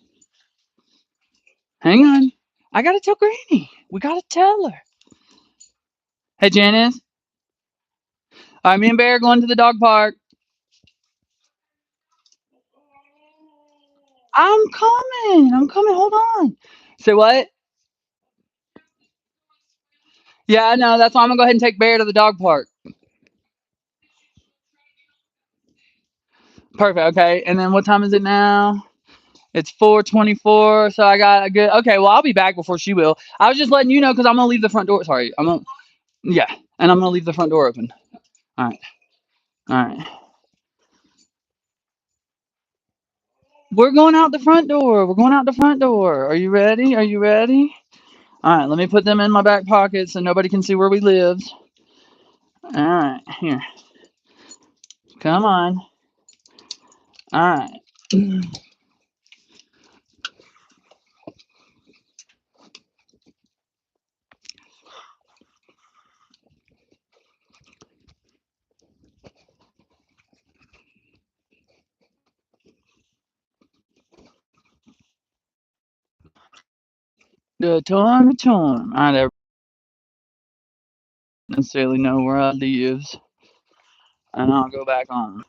Hang on. I gotta tell Granny. We gotta tell her. Hey, Janice. All right, me and Bear are going to the dog park. I'm coming. I'm coming. Hold on. Say what? Yeah, I know. That's why I'm gonna go ahead and take Bear to the dog park. Perfect. Okay. And then what time is it now? It's 4:24. So I got a good. Okay. Well, I'll be back before she will. I was just letting you know because I'm gonna leave the front door. Sorry. I'm gonna. Yeah. And I'm gonna leave the front door open. All right. All right. We're going out the front door. We're going out the front door. Are you ready? Are you ready? All right, let me put them in my back pocket so nobody can see where we live. All right, here. Come on. All right. The time. I don't necessarily know where I live, and I'll go back on.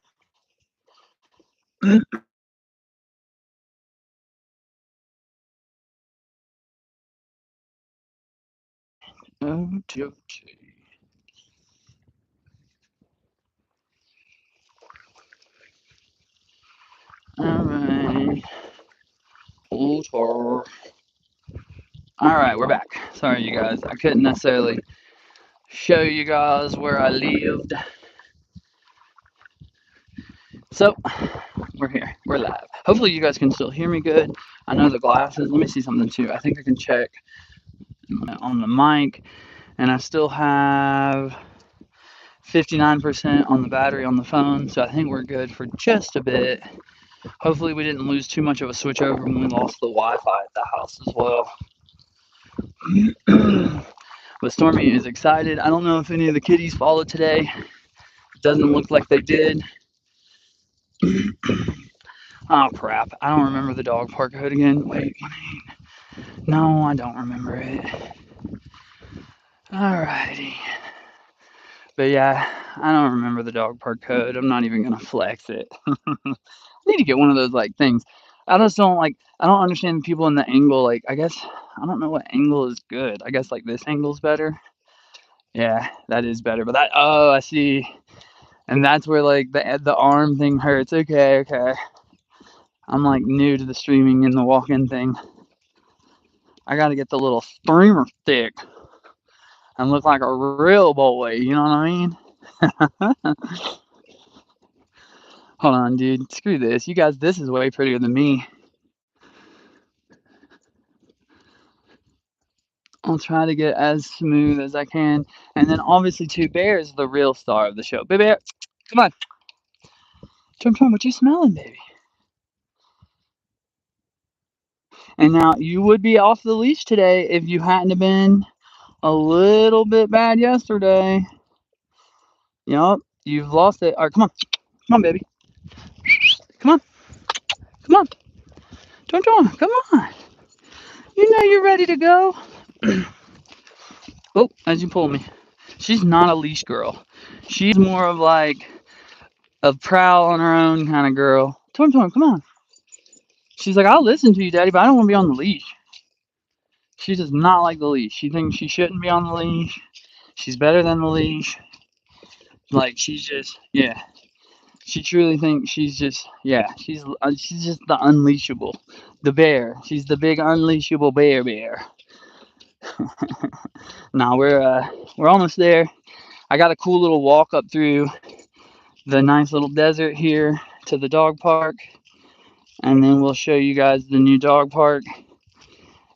Okay. All right. All right, we're back. Sorry, you guys. I couldn't necessarily show you guys where I lived. So, we're here. We're live. Hopefully, you guys can still hear me good. I know the glasses. Let me see something too. I think I can check on the mic, and I still have 59% on the battery on the phone, so I think we're good for just a bit. Hopefully, we didn't lose too much of a switch over when we lost the Wi Fi at the house as well. But Stormy is excited. I don't know if any of the kitties followed today. Doesn't look like they did. Oh crap. I don't remember the dog park code again. Wait. No, I don't remember it. Alrighty. But yeah, I don't remember the dog park code. I'm not even gonna flex it. I need to get one of those like things. I just don't like. I don't understand people in the angle. Like, I guess I don't know what angle is good. I guess like this angle's better. Yeah, that is better. But that. Oh, I see. And that's where like the arm thing hurts. Okay, okay. I'm like new to the streaming and the walk-in thing. I gotta get the little streamer stick and look like a real boy. You know what I mean? Hold on, dude. Screw this. You guys, this is way prettier than me. I'll try to get as smooth as I can. And then obviously, too, Bear is the real star of the show. Baby Bear, come on. Tom, what you smelling, baby? And now you would be off the leash today if you hadn't have been a little bit bad yesterday. Yup, you've lost it. All right, come on. Come on, baby. Come on. Come on. Tom, come on. You know you're ready to go. Oh, as you pull me. She's not a leash girl. She's more of like a prowl on her own kind of girl. Tom, come on. She's like, I'll listen to you, Daddy, but I don't want to be on the leash. She does not like the leash. She thinks she shouldn't be on the leash. She's better than the leash. Like, she's just, yeah. She truly thinks she's just, yeah. She's just the unleashable, the bear. She's the big unleashable bear. Nah, we're almost there. I got a cool little walk up through the nice little desert here to the dog park, and then we'll show you guys the new dog park.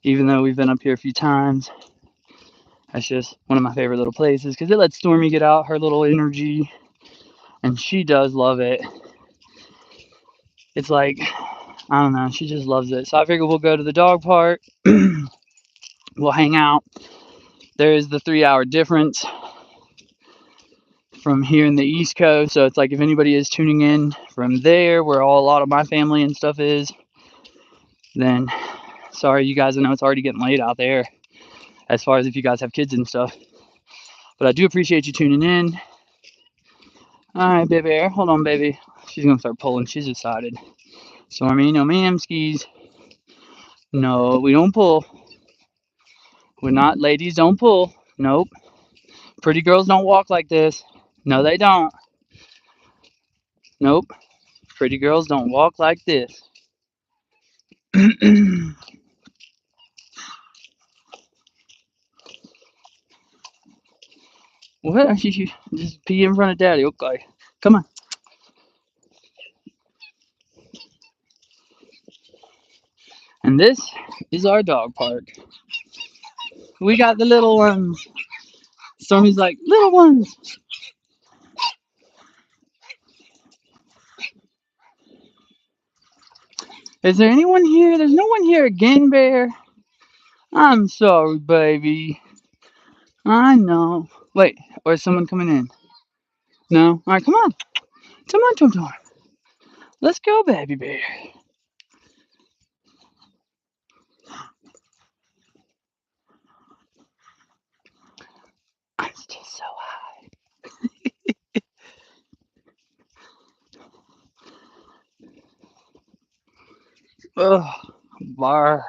Even though we've been up here a few times, that's just one of my favorite little places because it lets Stormy get out her little energy, and she does love it. It's like, I don't know, she just loves it. So I figure we'll go to the dog park. We'll hang out. There is the 3-hour difference from here in the East Coast. So it's like if anybody is tuning in from there, where a lot of my family and stuff is, then sorry, you guys. I know it's already getting late out there as far as if you guys have kids and stuff. But I do appreciate you tuning in. All right, baby. Hold on, baby. She's going to start pulling. She's decided. Stormy, no ma'am skis. No, we don't pull. We're not, ladies don't pull. Nope. Pretty girls don't walk like this. No, they don't. Nope. Pretty girls don't walk like this. What are you just pee in front of Daddy? Okay. Come on. And this is our dog park. We got the little ones. Stormy's like, little ones. Is there anyone here? There's no one here again, Bear. I'm sorry, baby. I know. Wait, or is someone coming in? No? Alright, come on. Come on, Tom Tom. Let's go, baby bear. I'm still so high. Ugh, bar.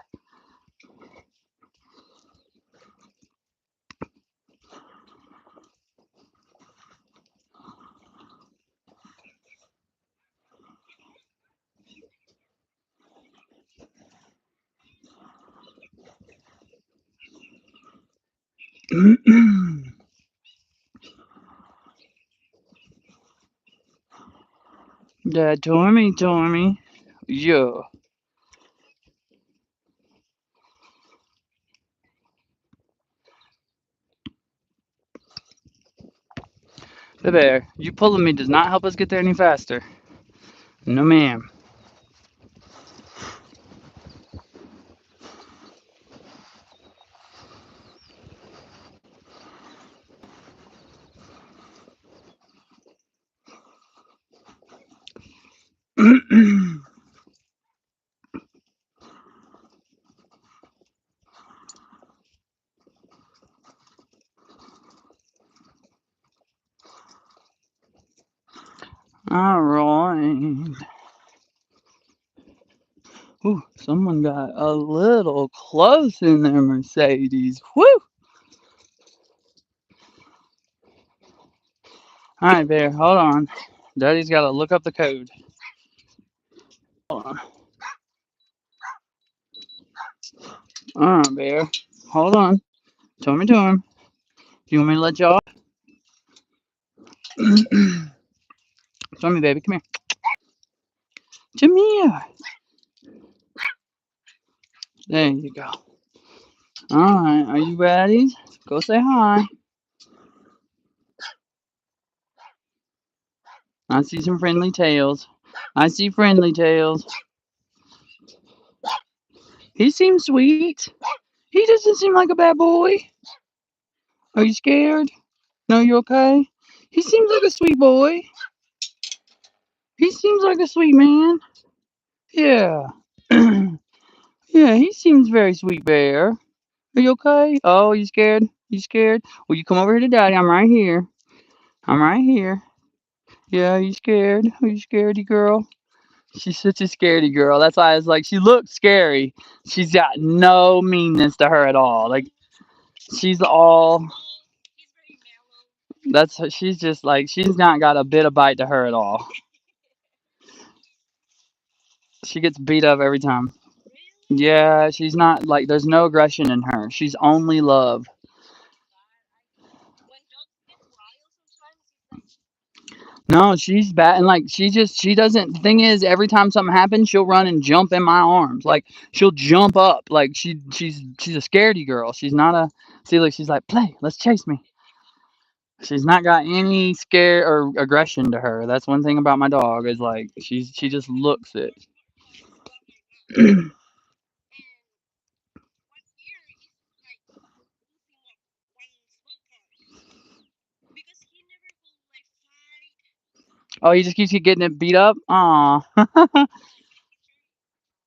Dad, Tommy. Yeah. The bear, you pulling me does not help us get there any faster. No, ma'am. Alright. Ooh, someone got a little close in their Mercedes. Woo! Alright, Bear, hold on. Daddy's got to look up the code. Hold on. Alright, Bear. Hold on. Tommy. Do you want me to let you off? Tommy, baby, come here. Come here. There you go. Alright, are you ready? Go say hi. I see some friendly tails. I see friendly tails. He seems sweet. He doesn't seem like a bad boy. Are you scared? No, you okay? He seems like a sweet boy. He seems like a sweet man. Yeah. Yeah, he seems very sweet, Bear. Are you okay? Oh, you scared? You scared? Well, you come over here to Daddy. I'm right here. I'm right here. Yeah, you scared? Are you scaredy girl? She's such a scaredy girl. That's why I was like, she looks scary. She's got no meanness to her at all. Like, she's all. She's just like, she's not got a bit of bite to her at all. She gets beat up every time. Yeah, she's not like, there's no aggression in her. She's only love. No, she's bad, and like she doesn't. The thing is, every time something happens, she'll run and jump in my arms. Like she'll jump up. Like she's a scaredy girl. She's not a. See, like she's like, play, let's chase me. She's not got any scare or aggression to her. That's one thing about my dog is like she just looks it. Oh, he just keeps getting it beat up. Aw,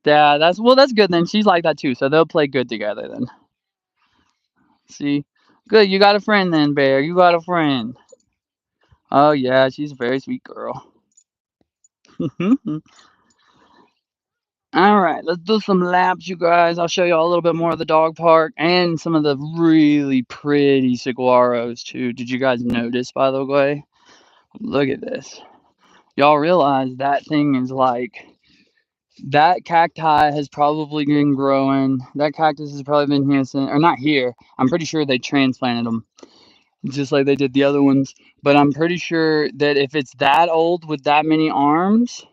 yeah, that's good then. She's like that too, so they'll play good together then. See, good. You got a friend then, Bear. You got a friend. Oh yeah, she's a very sweet girl. All right, let's do some laps, you guys. I'll show you all a little bit more of the dog park and some of the really pretty saguaros too. Did you guys notice, by the way? Look at this. Y'all realize that thing is like that cacti has probably been growing. That cactus has probably been here since, or not here. I'm pretty sure they transplanted them just like they did the other ones. But I'm pretty sure that if it's that old with that many arms,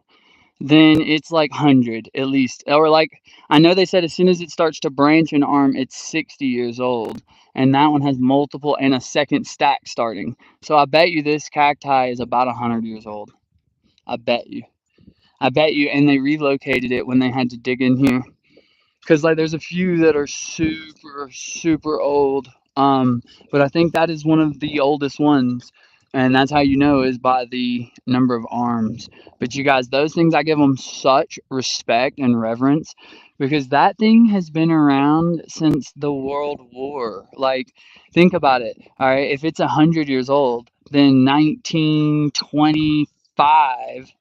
then it's like 100 at least. Or like I know they said as soon as it starts to branch and arm, it's 60 years old. And that one has multiple and a second stack starting. So I bet you this cacti is about 100 years old. I bet you. I bet you. And they relocated it when they had to dig in here. Because like there's a few that are super super old, but I think that is one of the oldest ones, and that's how you know is by the number of arms. But you guys, those things, I give them such respect and reverence because that thing has been around since the World War. Like, think about it. All right, if it's 100 years old, then 1925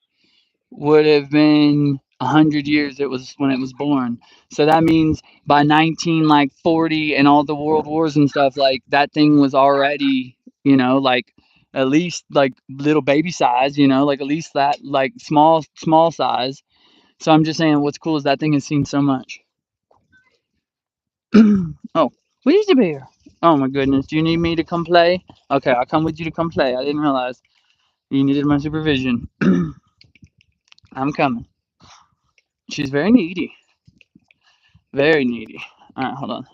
would have been 100 years it was when it was born. So that means by 19 like 40 and all the world wars and stuff, like that thing was already, like at least like little baby size, like at least that like small size. So I'm just saying what's cool is that thing has seen so much. Oh, where's the bear? Oh my goodness, do you need me to come play? Okay, I'll come with you to come play. I didn't realize you needed my supervision. I'm coming. She's very needy. Very needy. All right, hold on.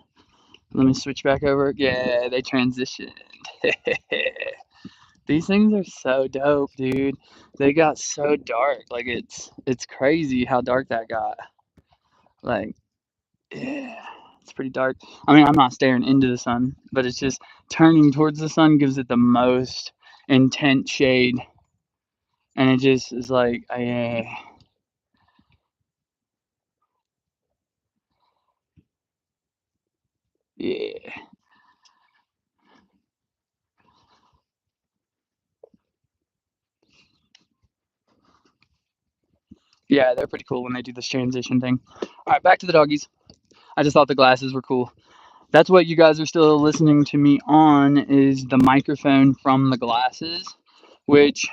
Let me switch back over. Yeah, they transitioned. These things are so dope, dude. They got so dark. Like it's crazy how dark that got. Like, yeah, it's pretty dark. I mean, I'm not staring into the sun, but it's just turning towards the sun gives it the most intense shade, and it just is like, yeah, yeah, yeah. They're pretty cool when they do this transition thing. All right, back to the doggies. I just thought the glasses were cool. That's what you guys are still listening to me on is the microphone from the glasses, which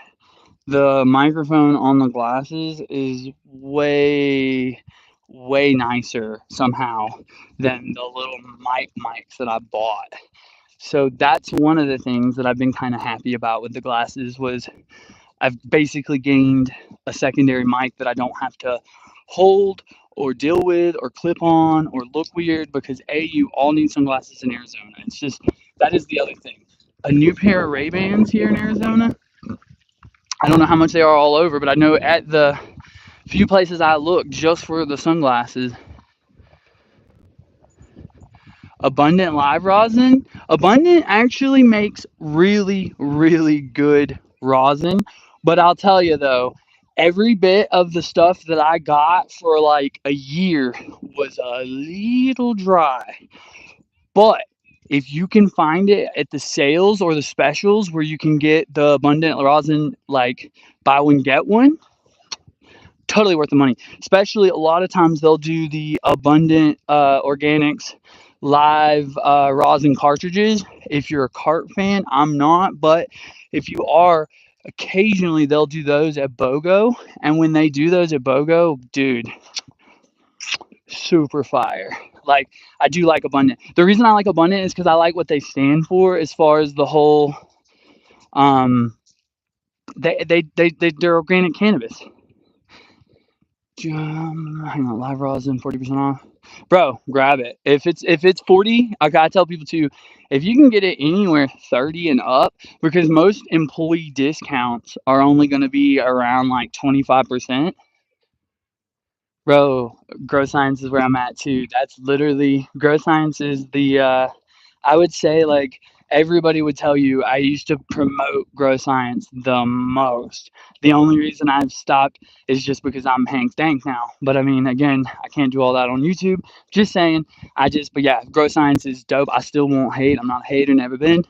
the microphone on the glasses is way nicer somehow than the little mics that I bought. So that's one of the things that I've been kind of happy about with the glasses was I've basically gained a secondary mic that I don't have to hold or deal with or clip on or look weird because you all need sunglasses in Arizona. It's just that is the other thing. A new pair of Ray-Bans here in Arizona. I don't know how much they are all over, but I know at the few places I look just for the sunglasses, Abundant Live Rosin. Abundant actually makes really good rosin. But I'll tell you though, every bit of the stuff that I got for like a year was a little dry. But if you can find it at the sales or the specials where you can get the Abundant Rosin, like buy one, get one, totally worth the money. Especially a lot of times they'll do the Abundant Organics live rosin cartridges. If you're a cart fan, I'm not, but if you are, occasionally they'll do those at BOGO. And when they do those at BOGO, dude, super fire. Like I do like Abundant. The reason I like Abundant is because I like what they stand for as far as the whole um they're organic cannabis. Hang on, live rosin 40% off. Bro, grab it. If it's 40, I gotta tell people too, if you can get it anywhere 30 and up, because most employee discounts are only gonna be around like 25%. Bro, Grow Science is where I'm at too. That's literally Grow Science is the I would say like everybody would tell you I used to promote Grow Science the most. The only reason I've stopped is just because I'm Hank Dank now. But I mean, again, I can't do all that on YouTube. Just saying, but yeah, Grow Science is dope. I still won't hate. I'm not a hater, never been.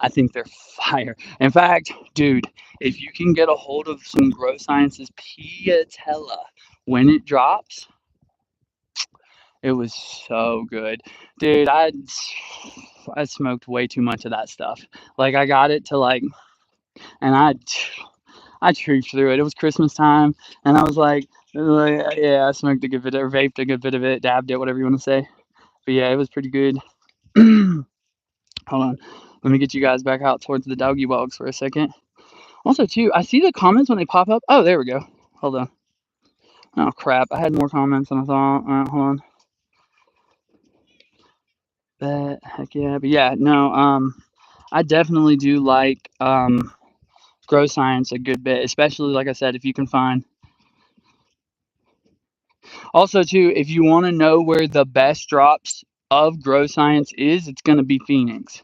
I think they're fire. In fact, dude, if you can get a hold of some Grow Science's Piatella when it drops, it was so good. Dude, I smoked way too much of that stuff. Like I got it to like and I trooped through it. It was Christmas time and I was like yeah, I smoked a good bit or vaped a good bit of it, dabbed it, whatever you want to say. But yeah, it was pretty good. Hold on. Let me get you guys back out towards the doggy walks for a second. Also too, I see the comments when they pop up. Oh, there we go. Hold on. Oh crap! I had more comments than I thought. All right, hold on. That heck yeah, but yeah, no. I definitely do like grow science a good bit, especially like I said, if you can find. Also, too, if you want to know where the best drops of grow science is, it's going to be Phoenix.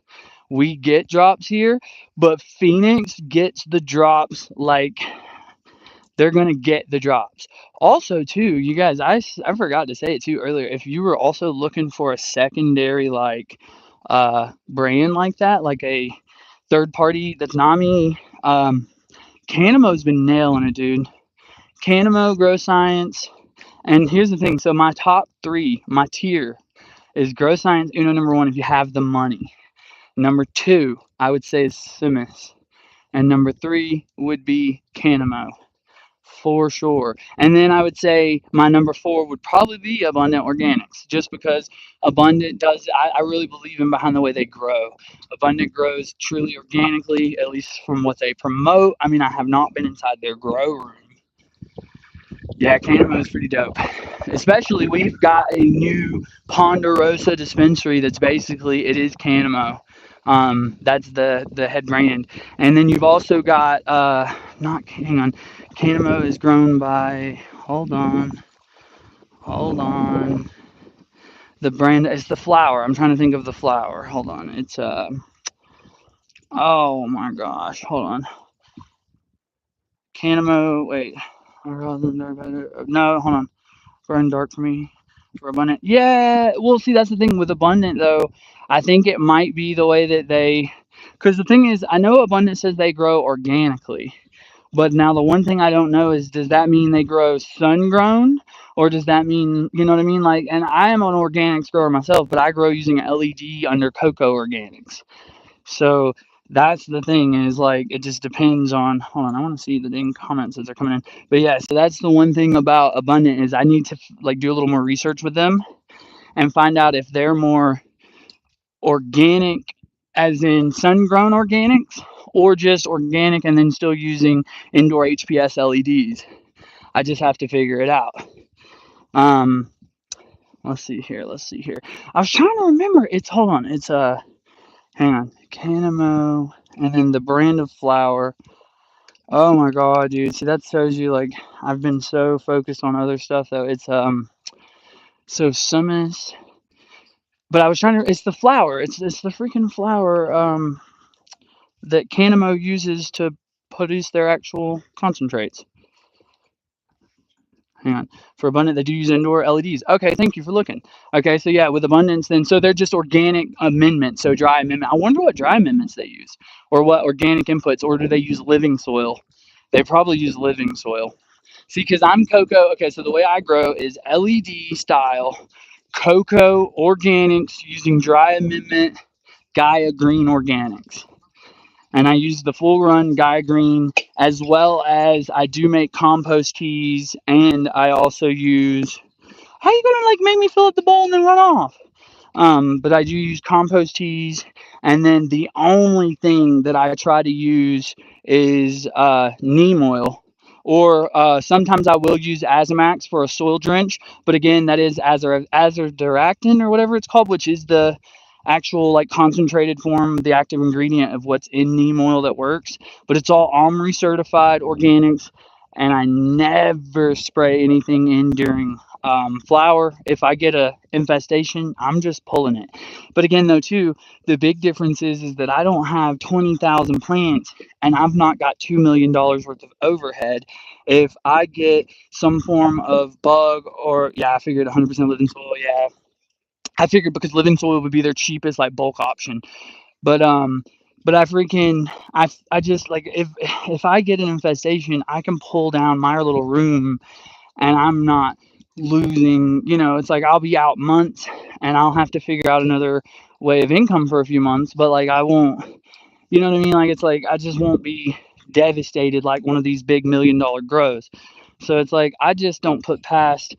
We get drops here, but Phoenix gets the drops like they're going to get the drops. Also, too, you guys, I forgot to say it too earlier. If you were also looking for a secondary like brand like that, like a third party that's not me, Canamo's been nailing it, dude. Canamo, Grow Science, and here's the thing. So my top three, my tier is Grow Science Uno number one if you have the money. Number two, I would say is Simis. And number three would be Canamo. For sure. And then I would say my number four would probably be Abundant Organics, just because Abundant does, I really believe in behind the way they grow. Abundant grows truly organically, at least from what they promote. I mean, I have not been inside their grow room. Yeah, Canamo is pretty dope. Especially, we've got a new Ponderosa dispensary that's basically it is Canamo. That's the head brand, and then you've also got not hang on, Canamo is grown by hold on, the brand is the flower. I'm trying to think of the flower. Hold on, it's oh my gosh, hold on, Canamo. Wait, no, hold on. Burn dark for me. For abundant. Yeah, well, see, that's the thing with abundant, though. I think it might be the way that they. Because the thing is, I know abundant says they grow organically. But now the one thing I don't know is does that mean they grow sun grown? Or does that mean, you know what I mean? Like, and I am an organics grower myself, but I grow using LED under Cocoa Organics. So that's the thing is like it just depends on hold on, I want to see the dang comments as they're coming in. But yeah, so that's the one thing about abundant is I need to like do a little more research with them and find out if they're more organic as in sun grown organics or just organic and then still using indoor HPS LEDs. I just have to figure it out. Um let's see here. I was trying to remember it's hold on, it's hang on, Canamo, and then the brand of flour. Oh my god, dude! See, that shows you like I've been so focused on other stuff though. It's so Summit, but I was trying to. It's the flour. It's the freaking flour that Canamo uses to produce their actual concentrates. Hang on. For abundant, they do use indoor LEDs. Okay, thank you for looking. Okay, so yeah, with abundance, then so they're just organic amendments. So dry amendment. I wonder what dry amendments they use, or what organic inputs, or do they use living soil? They probably use living soil. See, because I'm cocoa. Okay, so the way I grow is LED style, cocoa organics using dry amendment Gaia Green organics, and I use the full run Gaia Green as well as I do make compost teas, and I also use. How you gonna like make me fill up the bowl and then run off? But I do use compost teas, and then the only thing that I try to use is neem oil, or sometimes I will use Azamax for a soil drench. But again, that is azurdiractin or whatever it's called, which is the actual like concentrated form, the active ingredient of what's in neem oil that works. But it's all OMRI certified organics, and I never spray anything in during flower. If I get a infestation, I'm just pulling it. But again, though, too, the big difference is that I don't have 20,000 plants and I've not got $2 million worth of overhead. If I get some form of bug or yeah, I figured 100% living soil. Yeah, I figured because living soil would be their cheapest like bulk option. But but I just like if I get an infestation, I can pull down my little room and I'm not losing, it's like I'll be out months and I'll have to figure out another way of income for a few months, but like I won't, you know what I mean? Like it's like I just won't be devastated like one of these big $1 million grows. So it's like I just don't put past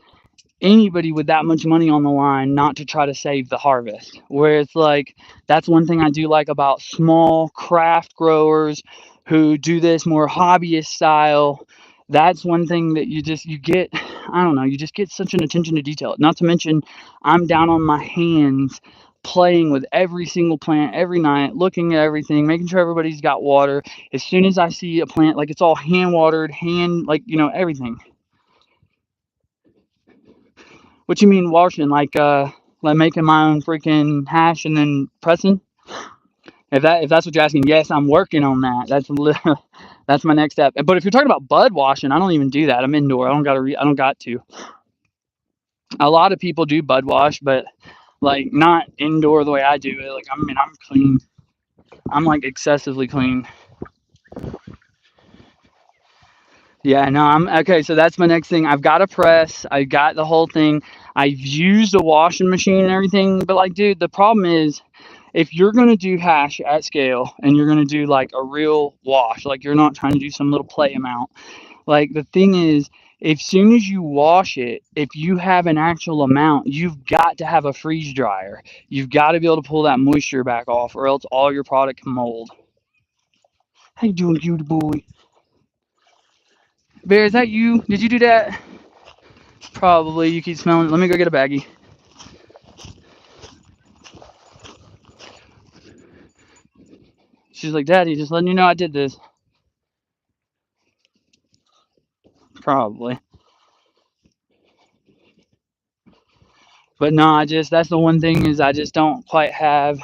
anybody with that much money on the line not to try to save the harvest. Where it's like that's one thing I do like about small craft growers who do this more hobbyist style. That's one thing that you get. I don't know, you just get such an attention to detail. Not to mention, I'm down on my hands playing with every single plant every night, looking at everything, making sure everybody's got water. As soon as I see a plant, like it's all hand watered, like, everything. What you mean washing? Like making my own freaking hash and then pressing? If that's what you're asking, yes, I'm working on that. That's my next step. But if you're talking about bud washing, I don't even do that. I'm indoor. I don't got to. A lot of people do bud wash, but like not indoor the way I do it. Like I mean, I'm clean. I'm like excessively clean. Yeah, no, I'm okay. So that's my next thing. I've got a press. I got the whole thing. I've used a washing machine and everything. But like, dude, the problem is if you're gonna do hash at scale and you're gonna do like a real wash, like you're not trying to do some little play amount. Like the thing is, as soon as you wash it, if you have an actual amount, you've got to have a freeze dryer. You've got to be able to pull that moisture back off, or else all your product can mold. How you doing, cutie boy? Bear, is that you? Did you do that? Probably. You keep smelling it. Let me go get a baggie. She's like, Daddy, just letting you know I did this. Probably. But no, that's the one thing is I just don't quite have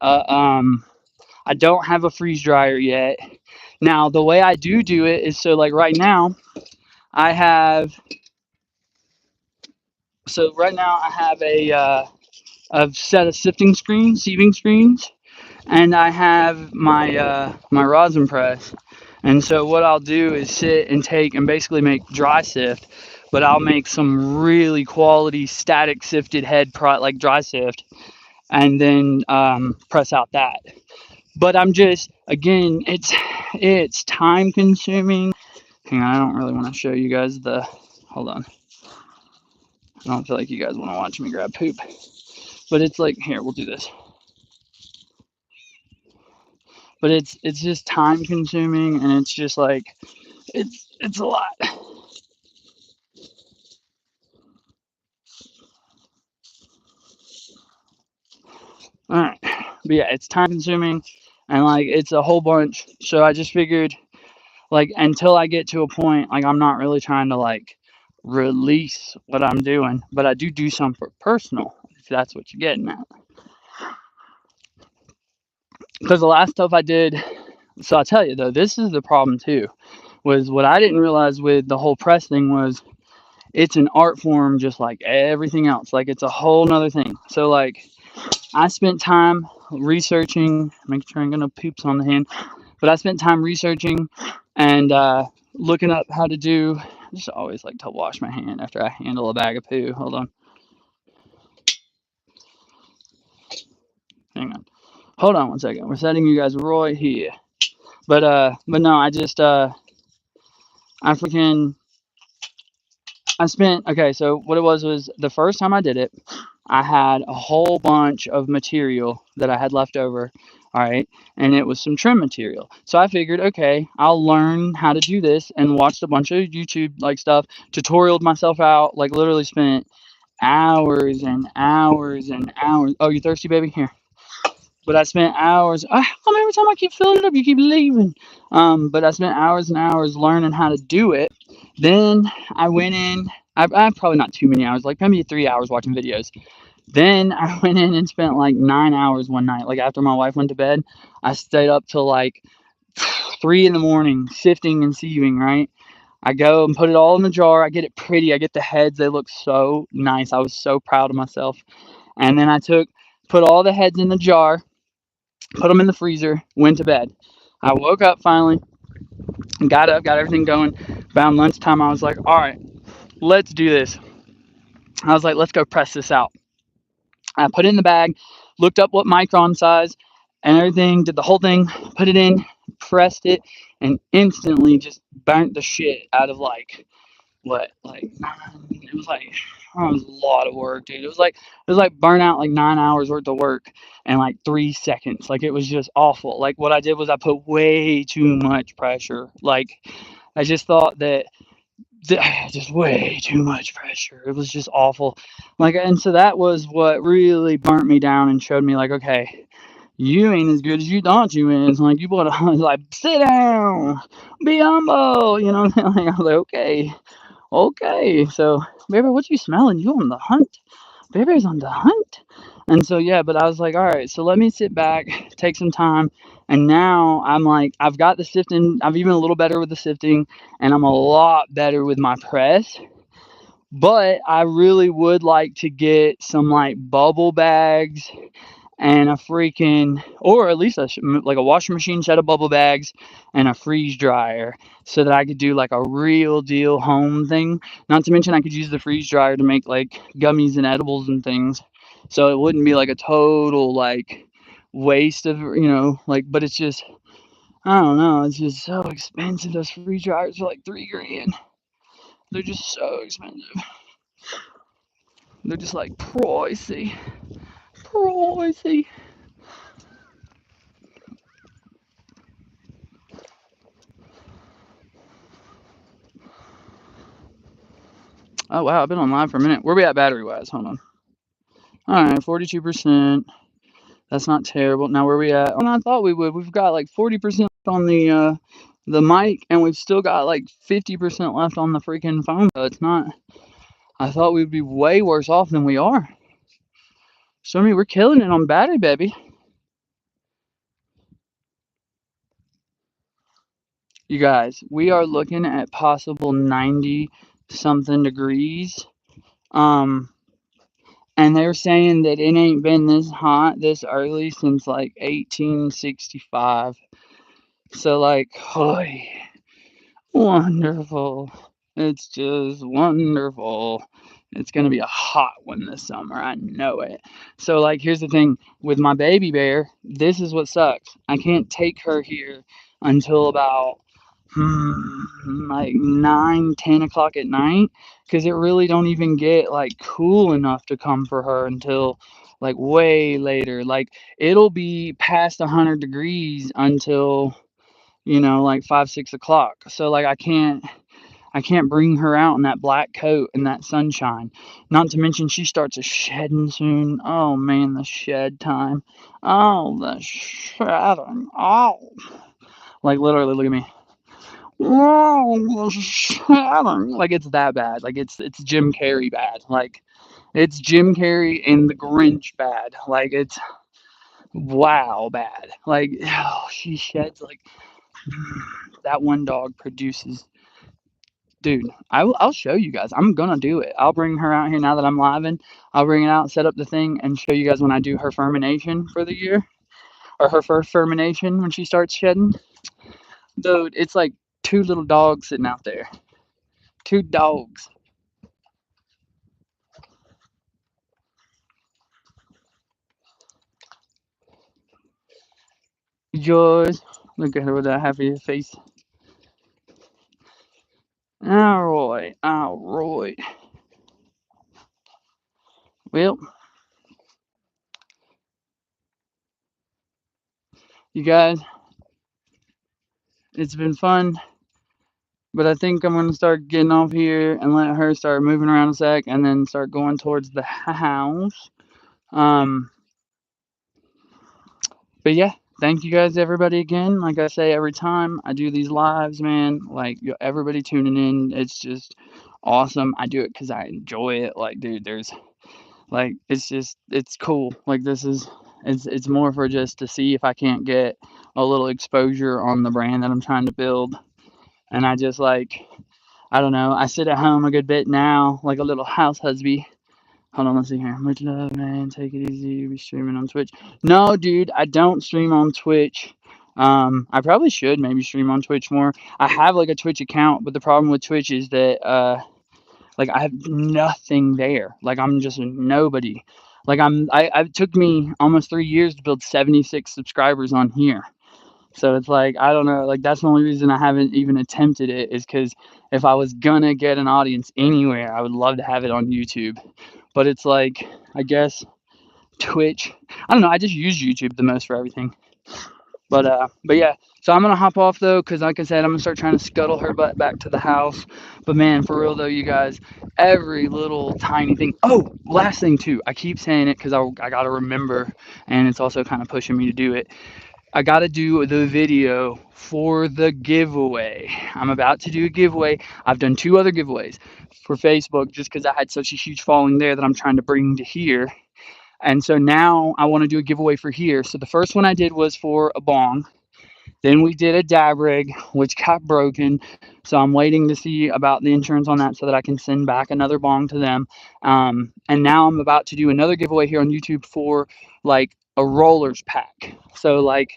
uh um I don't have a freeze dryer yet. Now the way I do it is so like right now I have right now I have a set of sieving screens, and I have my rosin press. And so what I'll do is sit and take and basically make dry sift, but I'll make some really quality static sifted like dry sift, and then press out that. But I'm just again, it's time consuming. Hang on, I don't really want to show you guys the. Hold on. I don't feel like you guys want to watch me grab poop. But it's like here, we'll do this. But it's just time consuming, and it's just like it's a lot. All right, but yeah, it's time consuming, and like it's a whole bunch. So I just figured like until I get to a point, like I'm not really trying to like release what I'm doing, but I do some for personal, if that's what you're getting at. Because the last stuff I did, so I'll tell you though, this is the problem too. Was what I didn't realize with the whole press thing was it's an art form just like everything else. Like it's a whole nother thing. So like I spent time researching, making sure I'm gonna poops on the hand, but I spent time researching and looking up how to do. I just always like to wash my hand after I handle a bag of poo. Hold on, hang on, hold on one second. We're setting you guys right here. But no, I freaking I spent okay. So what it was the first time I did it, I had a whole bunch of material that I had left over. All right, and it was some trim material. So I figured, okay, I'll learn how to do this and watched a bunch of YouTube like stuff, tutorialed myself out, like literally spent hours and hours and hours. Oh, you thirsty, baby? Here. But I spent hours. Every time I keep filling it up, you keep leaving. But I spent hours and hours learning how to do it. Then I went in. I probably not too many hours, like maybe 3 hours watching videos. Then I went in and spent like 9 hours one night. Like after my wife went to bed, I stayed up till like 3 in the morning, sifting and sieving. Right. I go and put it all in the jar. I get it pretty. I get the heads. They look so nice. I was so proud of myself. And then put all the heads in the jar, put them in the freezer, went to bed. I woke up finally, got up, got everything going. Around lunchtime, I was like, all right, let's do this. I was like, let's go press this out. I put it in the bag, looked up what micron size and everything, did the whole thing, put it in, pressed it, and instantly just burnt the shit out of it was like oh, it was a lot of work, dude. It was like burn out like 9 hours worth of work in like 3 seconds. Like it was just awful. Like what I did was I put way too much pressure. Like I just thought that just way too much pressure. It was just awful. Like, and so that was what really burnt me down and showed me, like, okay, you ain't as good as you thought you is. Like, you want to, like, sit down, be humble, you know? Like, I was like, okay, okay. So, baby, what you smelling? You on the hunt? Baby's on the hunt. And so, yeah, but I was like, all right, so let me sit back, take some time. And now I'm like, I've got the sifting. I'm even a little better with the sifting, and I'm a lot better with my press. But I really would like to get some like bubble bags and a freaking, or at least like a washing machine set of bubble bags and a freeze dryer, so that I could do like a real deal home thing. Not to mention I could use the freeze dryer to make like gummies and edibles and things, so it wouldn't be like a total like waste of, like. But it's just, I don't know, it's just so expensive. Those freeze dryers are like 3 grand. They're just so expensive. They're just like pricey, pricey. Oh wow, I've been on live for a minute. Where we at battery wise? Hold on. All right, 42%. That's not terrible. Now where we at? I thought we would. We've got like 40% on the mic, and we've still got like 50% left on the freaking phone. So it's not. I thought we'd be way worse off than we are. So I mean, we're killing it on battery, baby. You guys, we are looking at possible 90 something degrees. Um, and they're saying that it ain't been this hot this early since like 1865. So like, hoy, wonderful. It's just wonderful. It's gonna be a hot one this summer. I know it. So like, here's the thing with my baby bear. This is what sucks. I can't take her here until about like 9, 10 o'clock at night, because it really don't even get like cool enough to come for her until like way later. Like, it'll be past 100 degrees until, like 5, 6 o'clock. So like, I can't bring her out in that black coat and that sunshine. Not to mention she starts a shedding soon. Oh man, the shed time. Oh, the shedding. Oh, like literally, look at me. Oh, the shedding. Like, it's that bad. Like, it's Jim Carrey bad. Like, it's Jim Carrey and the Grinch bad. Like, it's wow bad. Like, oh, she sheds like that one dog produces. Dude, I'll show you guys. I'm gonna do it. I'll bring her out here now that I'm living. I'll bring it out, set up the thing, and show you guys when I do her fermentation for the year, or her first fermentation when she starts shedding. Dude, it's like two little dogs sitting out there. Two dogs. Yours. Look at her with that happy face. Alright, alright. Well, you guys, it's been fun, but I think I'm gonna start getting off here and let her start moving around a sec, and then start going towards the house. Um, but yeah, thank you guys, everybody, again. Like I say every time I do these lives, man, like, everybody tuning in, it's just awesome. I do it because I enjoy it. Like, dude, there's like, it's cool. Like, it's more for just to see if I can't get a little exposure on the brand that I'm trying to build. And I just like, I don't know. I sit at home a good bit now, like a little house husband. Hold on, let's see here. Much love, man. Take it easy. Be streaming on Twitch. No, dude, I don't stream on Twitch. I probably should maybe stream on Twitch more. I have like a Twitch account, but the problem with Twitch is that like, I have nothing there. Like, I'm just a nobody. Like, it took me almost 3 years to build 76 subscribers on here. So it's like, I don't know, like, that's the only reason I haven't even attempted it, is because if I was gonna get an audience anywhere, I would love to have it on YouTube. But it's like, I guess Twitch, I don't know, I just use YouTube the most for everything. But yeah, so I'm gonna hop off though, because like I said, I'm gonna start trying to scuttle her butt back to the house. But man, for real though, you guys, every little tiny thing. Oh, last thing too, I keep saying it because I gotta remember, and it's also kind of pushing me to do it. I gotta do the video for the giveaway. I'm about to do a giveaway. I've done 2 other giveaways for Facebook just because I had such a huge following there that I'm trying to bring to here. And so now I want to do a giveaway for here. So the first one I did was for a bong. Then we did a dab rig, which got broken. So I'm waiting to see about the insurance on that so that I can send back another bong to them. And now I'm about to do another giveaway here on YouTube for like a rollers pack. So like,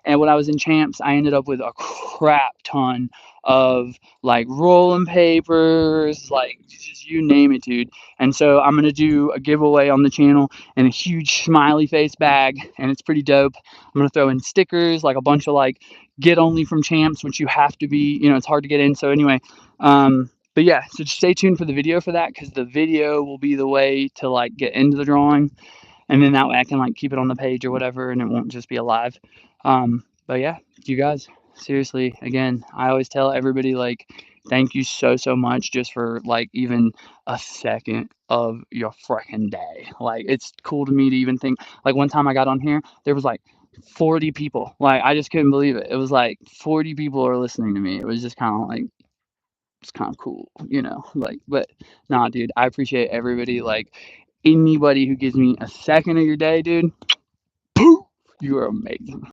and when I was in Champs, I ended up with a crap ton of like rolling papers, like just you name it, dude. And so I'm gonna do a giveaway on the channel in a huge smiley face bag, and it's pretty dope. I'm gonna throw in stickers, like a bunch of like get only from Champs, which you have to be, it's hard to get in. So anyway, but yeah, so just stay tuned for the video for that, because the video will be the way to like get into the drawing, and then that way I can like keep it on the page or whatever, and it won't just be alive. But yeah, you guys, seriously, again, I always tell everybody like, thank you so much just for like even a second of your freaking day. Like, it's cool to me to even think, like one time I got on here, there was like 40 people. Like, I just couldn't believe it. It was like 40 people are listening to me. It was just kind of like, it's kind of cool, like, but nah, dude, I appreciate everybody. Like, anybody who gives me a second of your day, dude, poof, you are amazing.